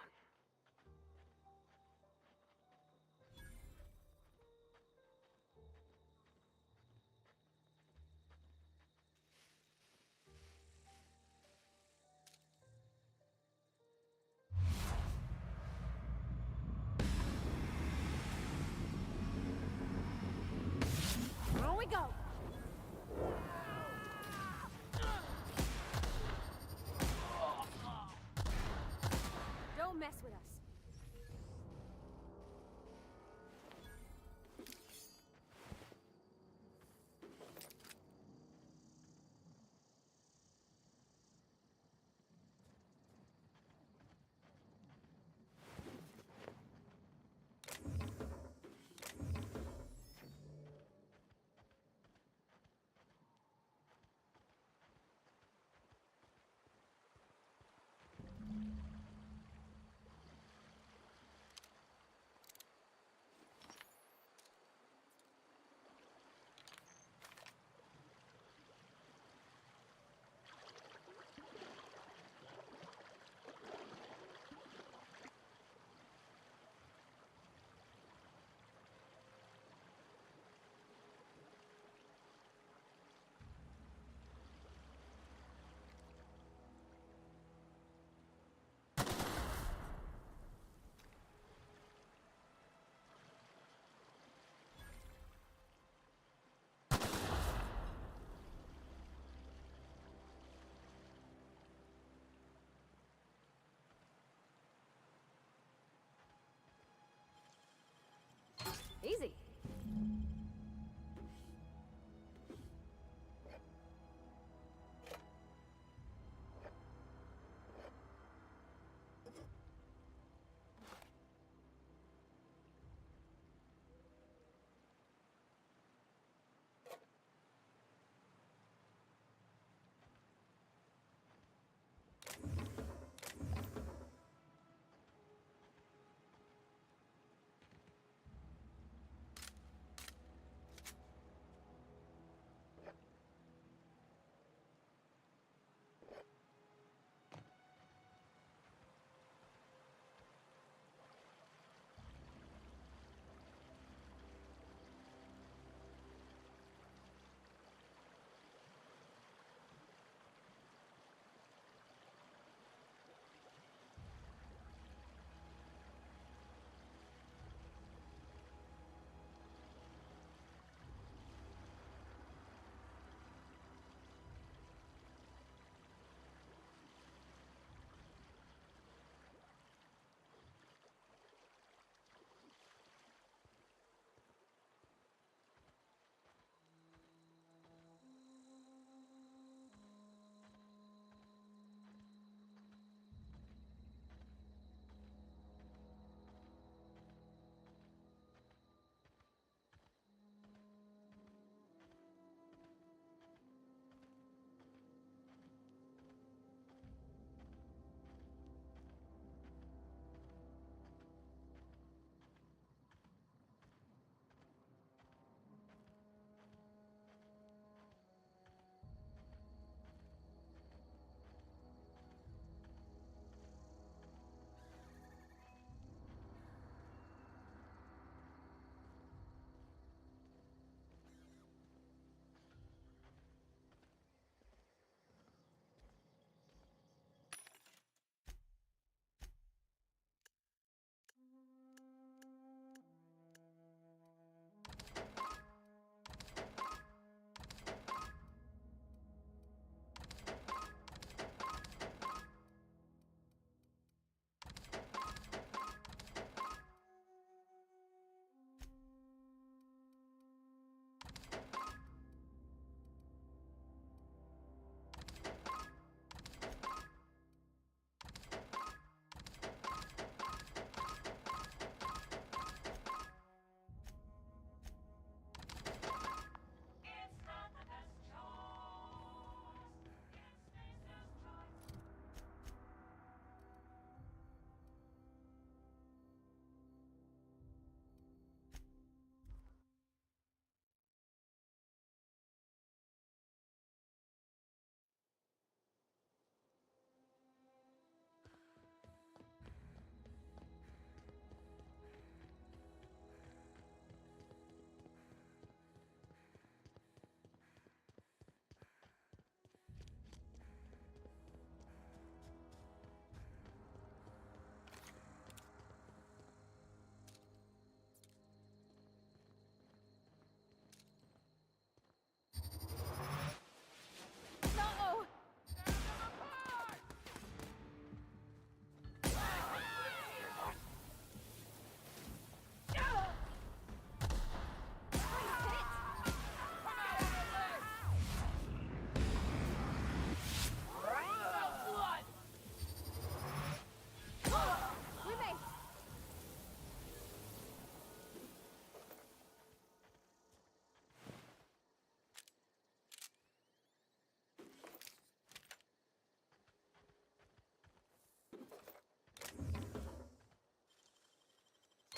On we go! Don't mess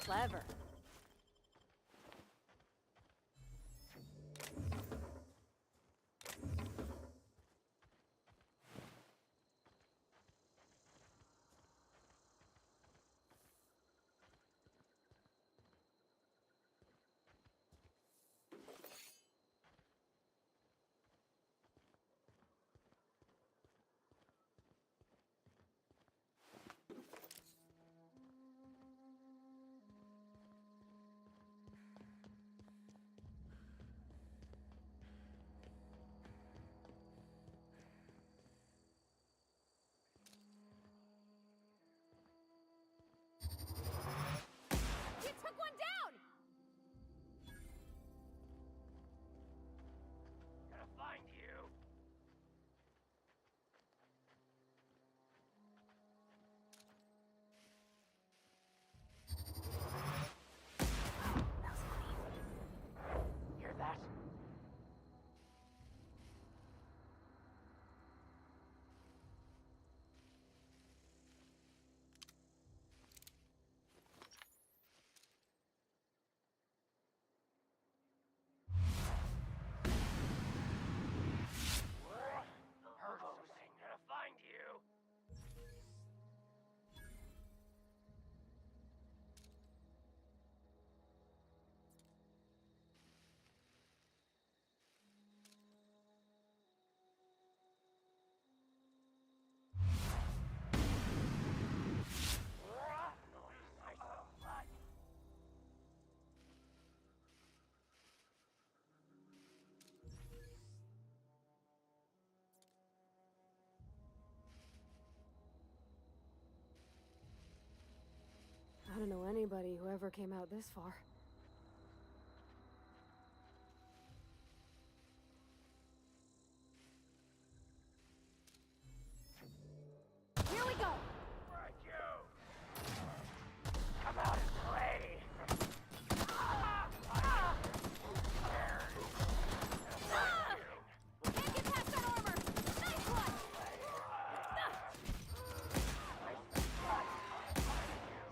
Clever. You took one down! Gonna find you. Hear that? Heard something. Gonna find you. I smell blood. I don't know anybody who ever came out this far. Here we go! Right, you. Come out and play. Can't get past that armor! Nice one!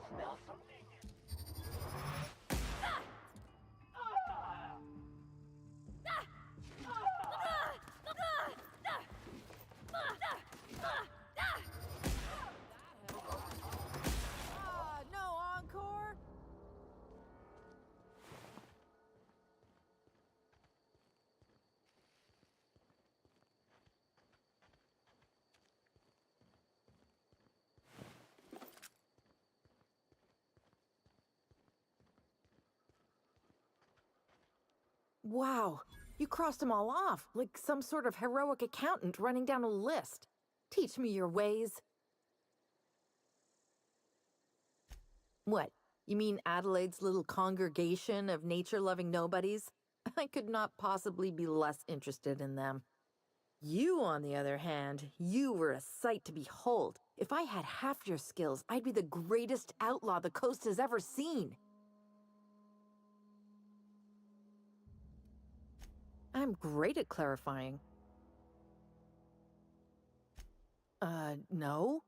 Smell something. No encore? Wow, you crossed them all off, like some sort of heroic accountant running down a list. Teach me your ways. What, you mean Adelaide's little congregation of nature-loving nobodies? I could not possibly be less interested in them. You, on the other hand, you were a sight to behold. If I had half your skills, I'd be the greatest outlaw the coast has ever seen. I'm great at clarifying. No.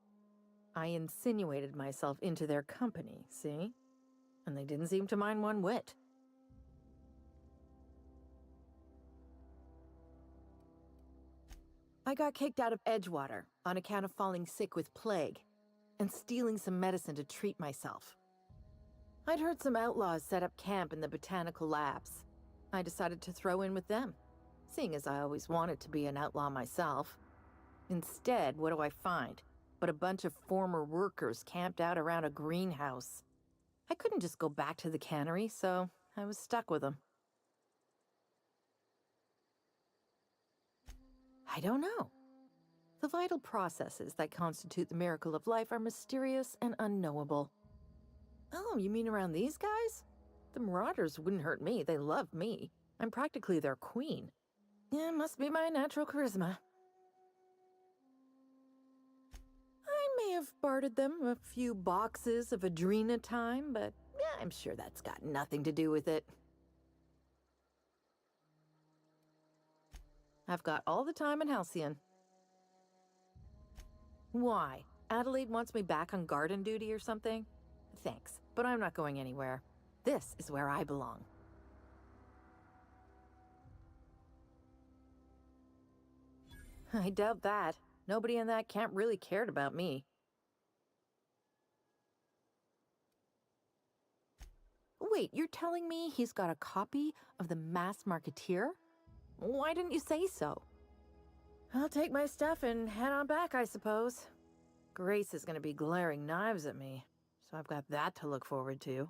I insinuated myself into their company, see? And they didn't seem to mind one whit. I got kicked out of Edgewater on account of falling sick with plague and stealing some medicine to treat myself. I'd heard some outlaws set up camp in the botanical labs. I decided to throw in with them, seeing as I always wanted to be an outlaw myself. Instead, what do I find but a bunch of former workers camped out around a greenhouse? I couldn't just go back to the cannery, so I was stuck with them. I don't know. The vital processes that constitute the miracle of life are mysterious and unknowable. Oh, you mean around these guys? The Marauders wouldn't hurt me. They love me. I'm practically their queen. Yeah, must be my natural charisma. I may have bartered them a few boxes of Adrena time, but yeah, I'm sure that's got nothing to do with it. I've got all the time in Halcyon. Why? Adelaide wants me back on garden duty or something? Thanks. but I'm not going anywhere. This is where I belong. I doubt that. Nobody in that camp really cared about me. Wait, you're telling me he's got a copy of the Masked Marketeer? Why didn't you say so? I'll take my stuff and head on back, I suppose. Grace is gonna be glaring knives at me, so I've got that to look forward to.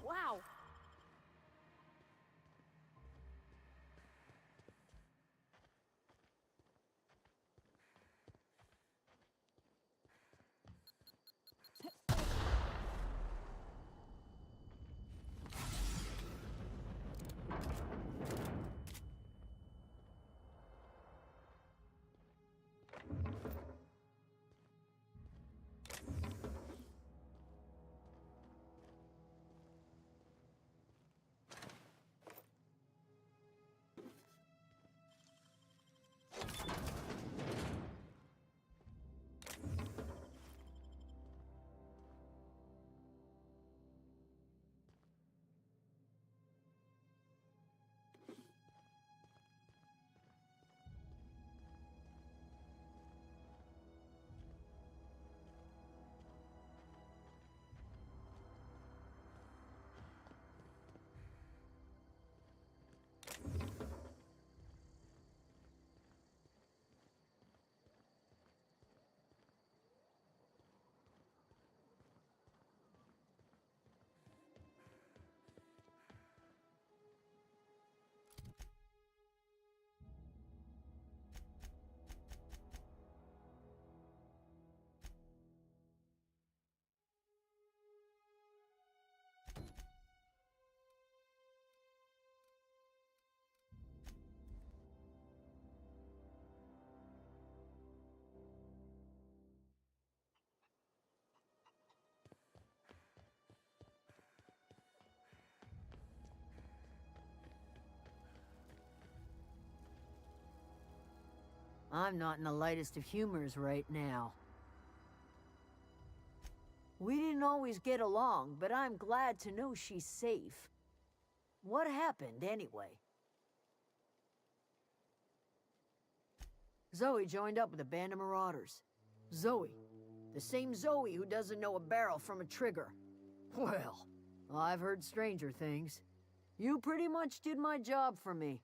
Wow! I'm not in the lightest of humors right now. We didn't always get along, but I'm glad to know she's safe. What happened, anyway? Zoe joined up with a band of marauders. Zoe. The same Zoe who doesn't know a barrel from a trigger. Well, I've heard stranger things. You pretty much did my job for me.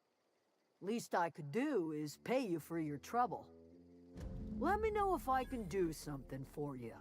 Least I could do is pay you for your trouble. Let me know if I can do something for you.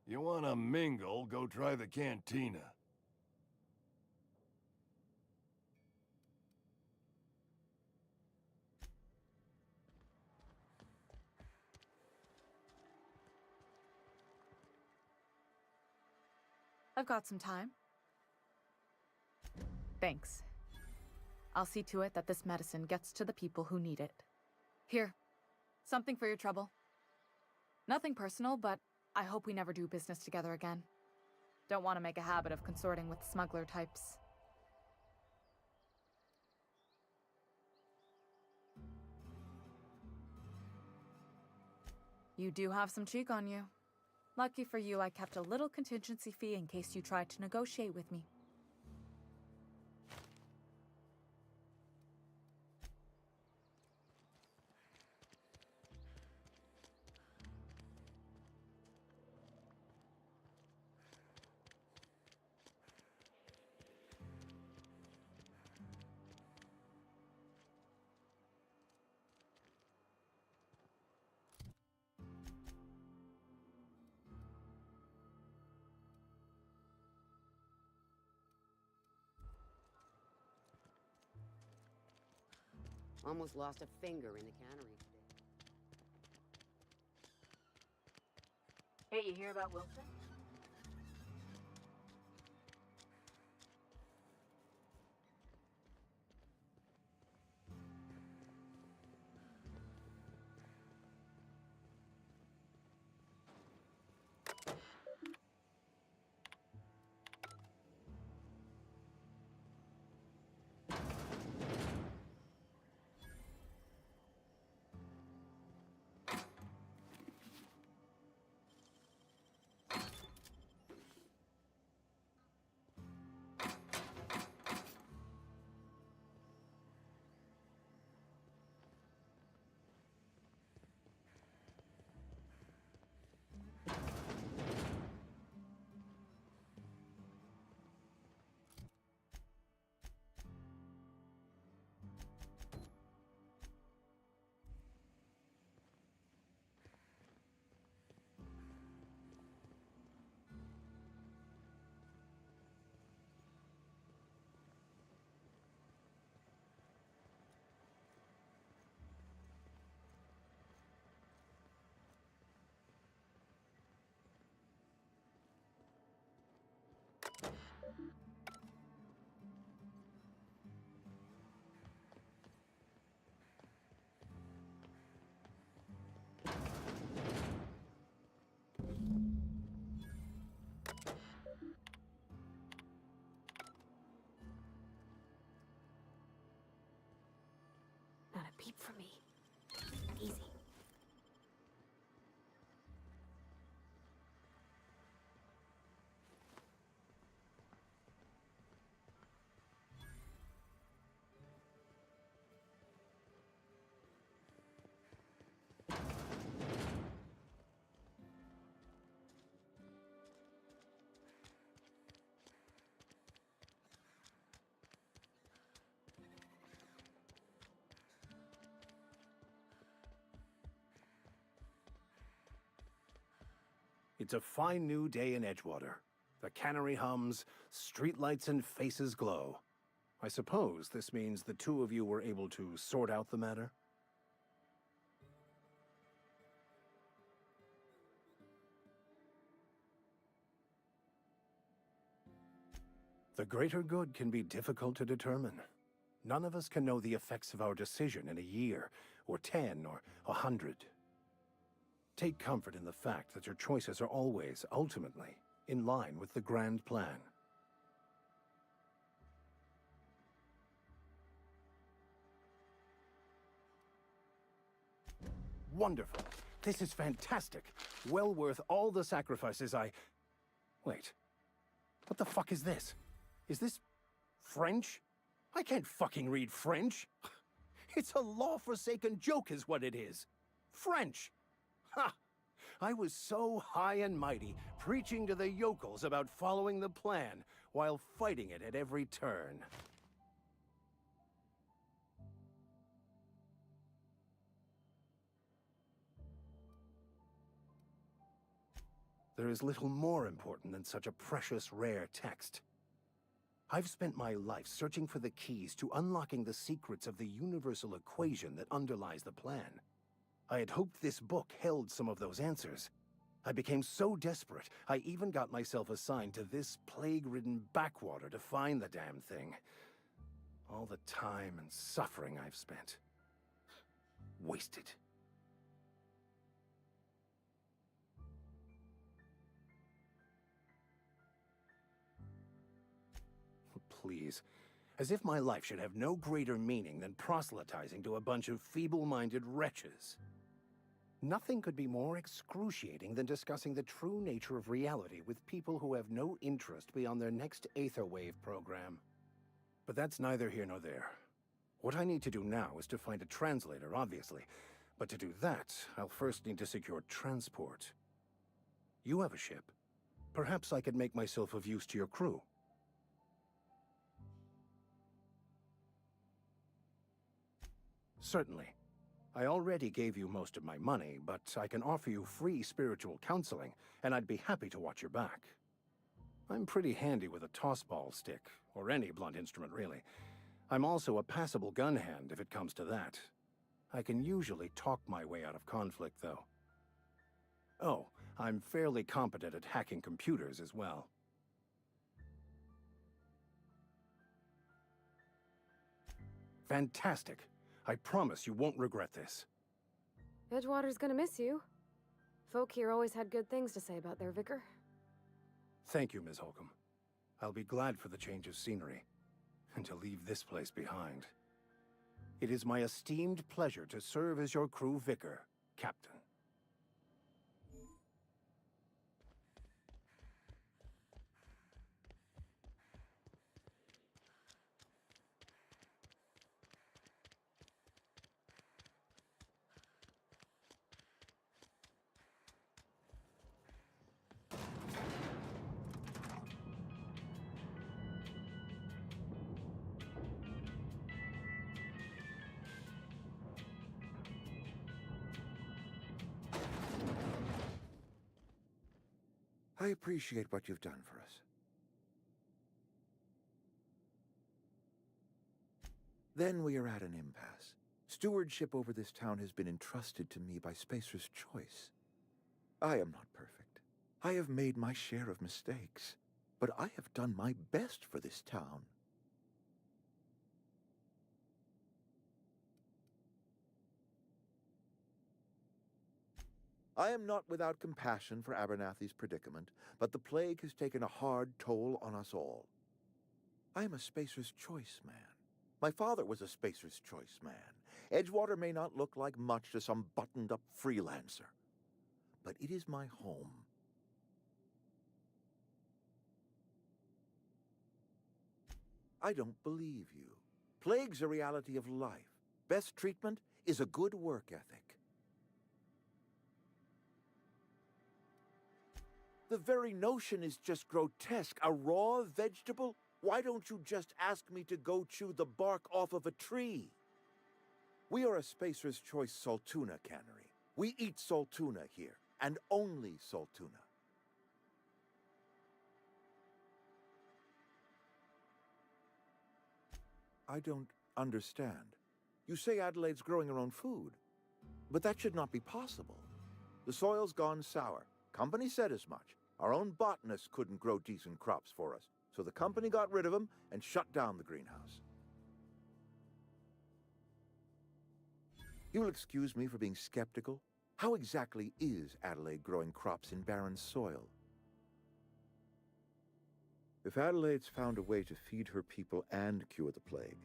You wanna mingle, go try the cantina. I've got some time. Thanks. I'll see to it that this medicine gets to the people who need it. Here, something for your trouble. Nothing personal, but I hope we never do business together again. Don't want to make a habit of consorting with smuggler types. You do have some cheek on you. Lucky for you, I kept a little contingency fee in case you tried to negotiate with me. Almost lost a finger in the cannery today. Hey, you hear about Wilson? Not a peep from me. Easy. It's a fine new day in Edgewater. The cannery hums, streetlights and faces glow. I suppose this means the two of you were able to sort out the matter? The greater good can be difficult to determine. None of us can know the effects of our decision in a year, or 10, or 100. Take comfort in the fact that your choices are always, ultimately, in line with the grand plan. Wonderful. This is fantastic. Well worth all the sacrifices I... Wait. What the fuck is this? Is this... French? I can't fucking read French. It's a law-forsaken joke is what it is. French. Ha! I was so high and mighty, preaching to the yokels about following the plan, while fighting it at every turn. There is little more important than such a precious, rare text. I've spent my life searching for the keys to unlocking the secrets of the universal equation that underlies the plan. I had hoped this book held some of those answers. I became so desperate, I even got myself assigned to this plague-ridden backwater to find the damn thing. All the time and suffering I've spent. Wasted. Please. As if my life should have no greater meaning than proselytizing to a bunch of feeble-minded wretches. Nothing could be more excruciating than discussing the true nature of reality with people who have no interest beyond their next Aetherwave program. But that's neither here nor there. What I need to do now is to find a translator, obviously. But to do that, I'll first need to secure transport. You have a ship. Perhaps I could make myself of use to your crew. Certainly. I already gave you most of my money, but I can offer you free spiritual counseling, and I'd be happy to watch your back. I'm pretty handy with a tossball stick, or any blunt instrument really. I'm also a passable gun hand if it comes to that. I can usually talk my way out of conflict, though. Oh, I'm fairly competent at hacking computers as well. Fantastic. I promise you won't regret this. Edgewater's gonna miss you. Folk here always had good things to say about their vicar. Thank you, Ms. Holcomb. I'll be glad for the change of scenery, and to leave this place behind. It is my esteemed pleasure to serve as your crew vicar, Captain. I appreciate what you've done for us. Then we are at an impasse. Stewardship over this town has been entrusted to me by Spacer's Choice. I am not perfect. I have made my share of mistakes, but I have done my best for this town. I am not without compassion for Abernathy's predicament, but the plague has taken a hard toll on us all. I am a Spacer's Choice man. My father was a Spacer's Choice man. Edgewater may not look like much to some buttoned-up freelancer, but it is my home. I don't believe you. Plague's a reality of life. Best treatment is a good work ethic. The very notion is just grotesque. A raw vegetable? Why don't you just ask me to go chew the bark off of a tree? We are a Spacer's Choice Saltuna cannery. We eat Saltuna here, and only Saltuna. I don't understand. You say Adelaide's growing her own food, but that should not be possible. The soil's gone sour. Company said as much. Our own botanist couldn't grow decent crops for us, so the company got rid of him and shut down the greenhouse. You'll excuse me for being skeptical. How exactly is Adelaide growing crops in barren soil? If Adelaide's found a way to feed her people and cure the plague,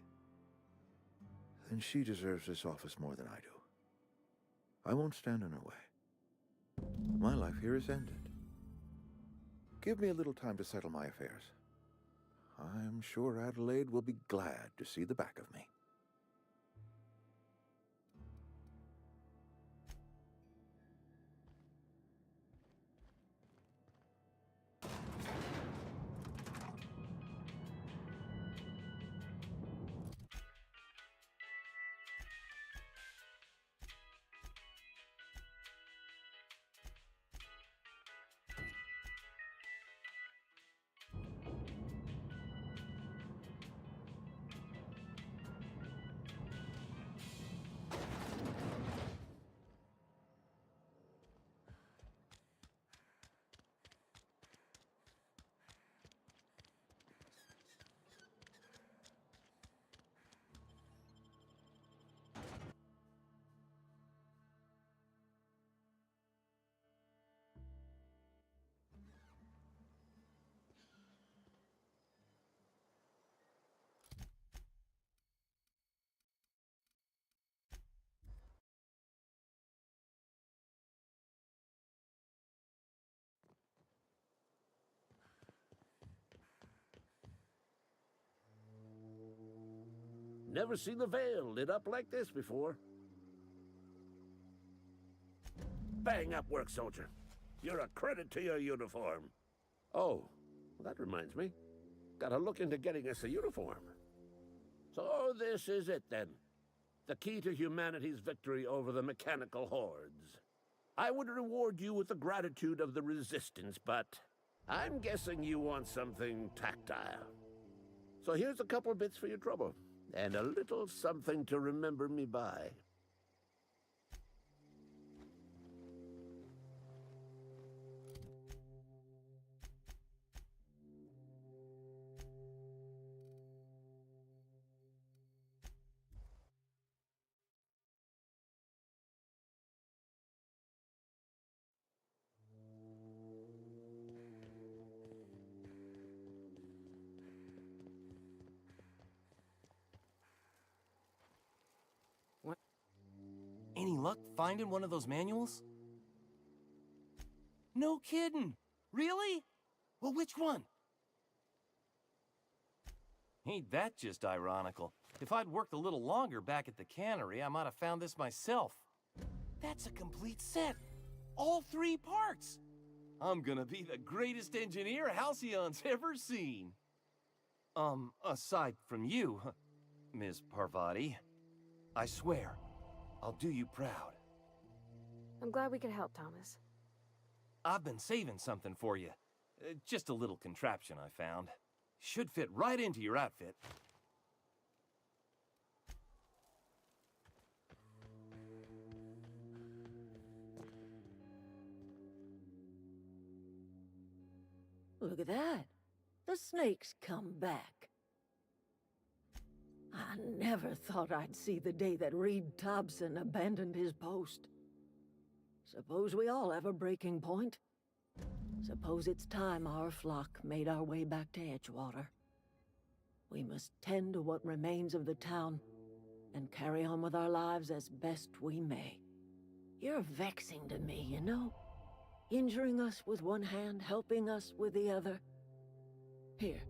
then she deserves this office more than I do. I won't stand in her way. My life here is ended. Give me a little time to settle my affairs. I'm sure Adelaide will be glad to see the back of me. Never seen the Vale lit up like this before. Bang up work, soldier. You're a credit to your uniform. Oh, that reminds me. Gotta look into getting us a uniform. So this is it, then. The key to humanity's victory over the mechanical hordes. I would reward you with the gratitude of the Resistance, but I'm guessing you want something tactile. So here's a couple bits for your trouble, and a little something to remember me by. Any luck finding one of those manuals? No kidding! Really? Well, which one? Ain't that just ironical? If I'd worked a little longer back at the cannery, I might have found this myself. That's a complete set! All 3 parts! I'm gonna be the greatest engineer Halcyon's ever seen! Aside from you, Ms. Parvati, I swear, I'll do you proud. I'm glad we could help, Thomas. I've been saving something for you. Just a little contraption I found. Should fit right into your outfit. Look at that. The snake's come back. I never thought I'd see the day that Reed Thompson abandoned his post. Suppose we all have a breaking point. Suppose it's time our flock made our way back to Edgewater. We must tend to what remains of the town and carry on with our lives as best we may. You're vexing to me, you know? Injuring us with one hand, helping us with the other. Here,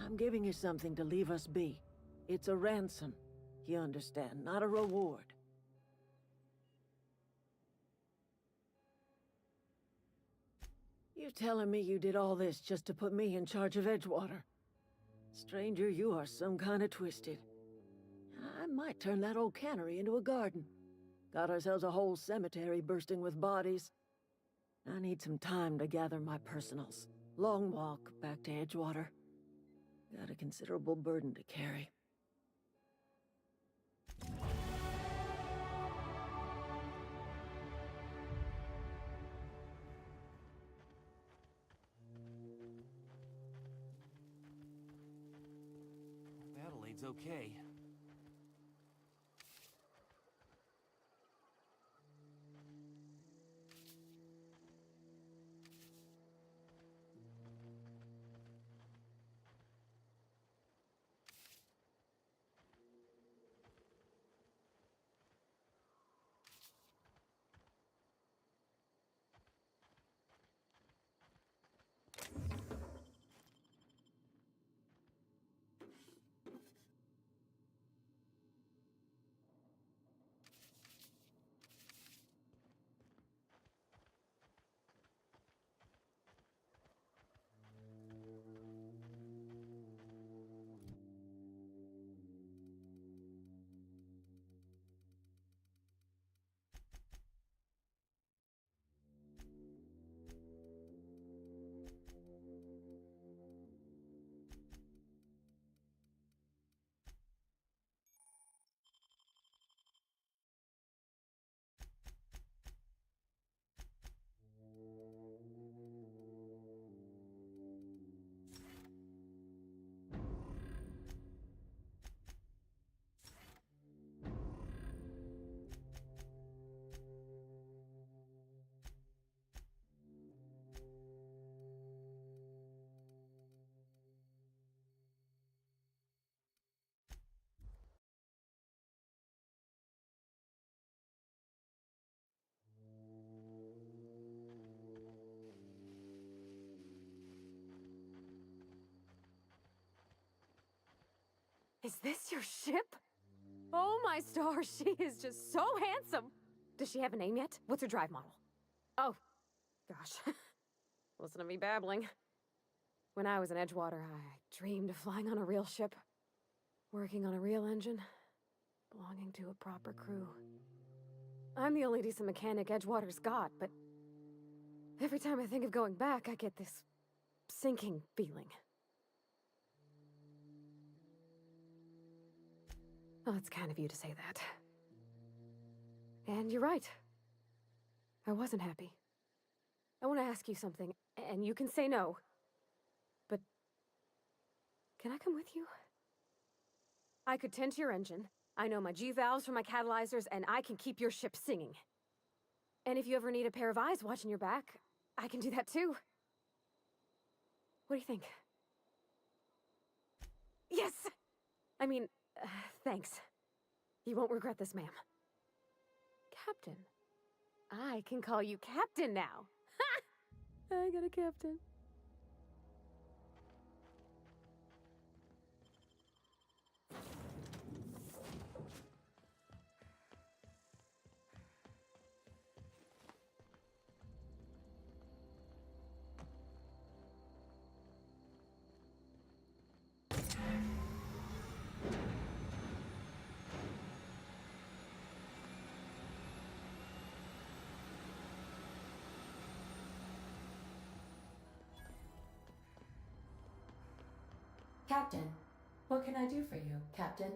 I'm giving you something to leave us be. It's a ransom, you understand, not a reward. You telling me you did all this just to put me in charge of Edgewater? Stranger, you are some kind of twisted. I might turn that old cannery into a garden. Got ourselves a whole cemetery bursting with bodies. I need some time to gather my personals. Long walk back to Edgewater. Got a considerable burden to carry. Adelaide's okay. Is this your ship? Oh my stars, she is just so handsome! Does she have a name yet? What's her drive model? Oh, gosh. Listen to me babbling. When I was in Edgewater, I dreamed of flying on a real ship, working on a real engine, belonging to a proper crew. I'm the only decent mechanic Edgewater's got, but every time I think of going back, I get this sinking feeling. Well, it's kind of you to say that. And you're right. I wasn't happy. I want to ask you something, and you can say no. But can I come with you? I could tend to your engine. I know my G-valves for my catalyzers, and I can keep your ship singing. And if you ever need a pair of eyes watching your back, I can do that too. What do you think? Yes! I mean, thanks. You won't regret this, ma'am. Captain. I can call you Captain now. Ha! I got a captain. Captain, what can I do for you, Captain?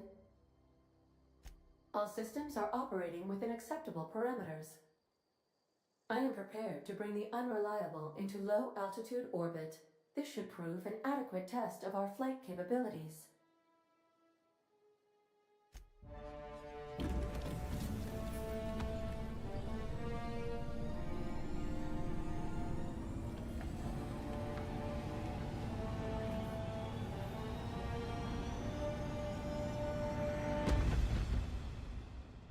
All systems are operating within acceptable parameters. I am prepared to bring the unreliable into low-altitude orbit. This should prove an adequate test of our flight capabilities.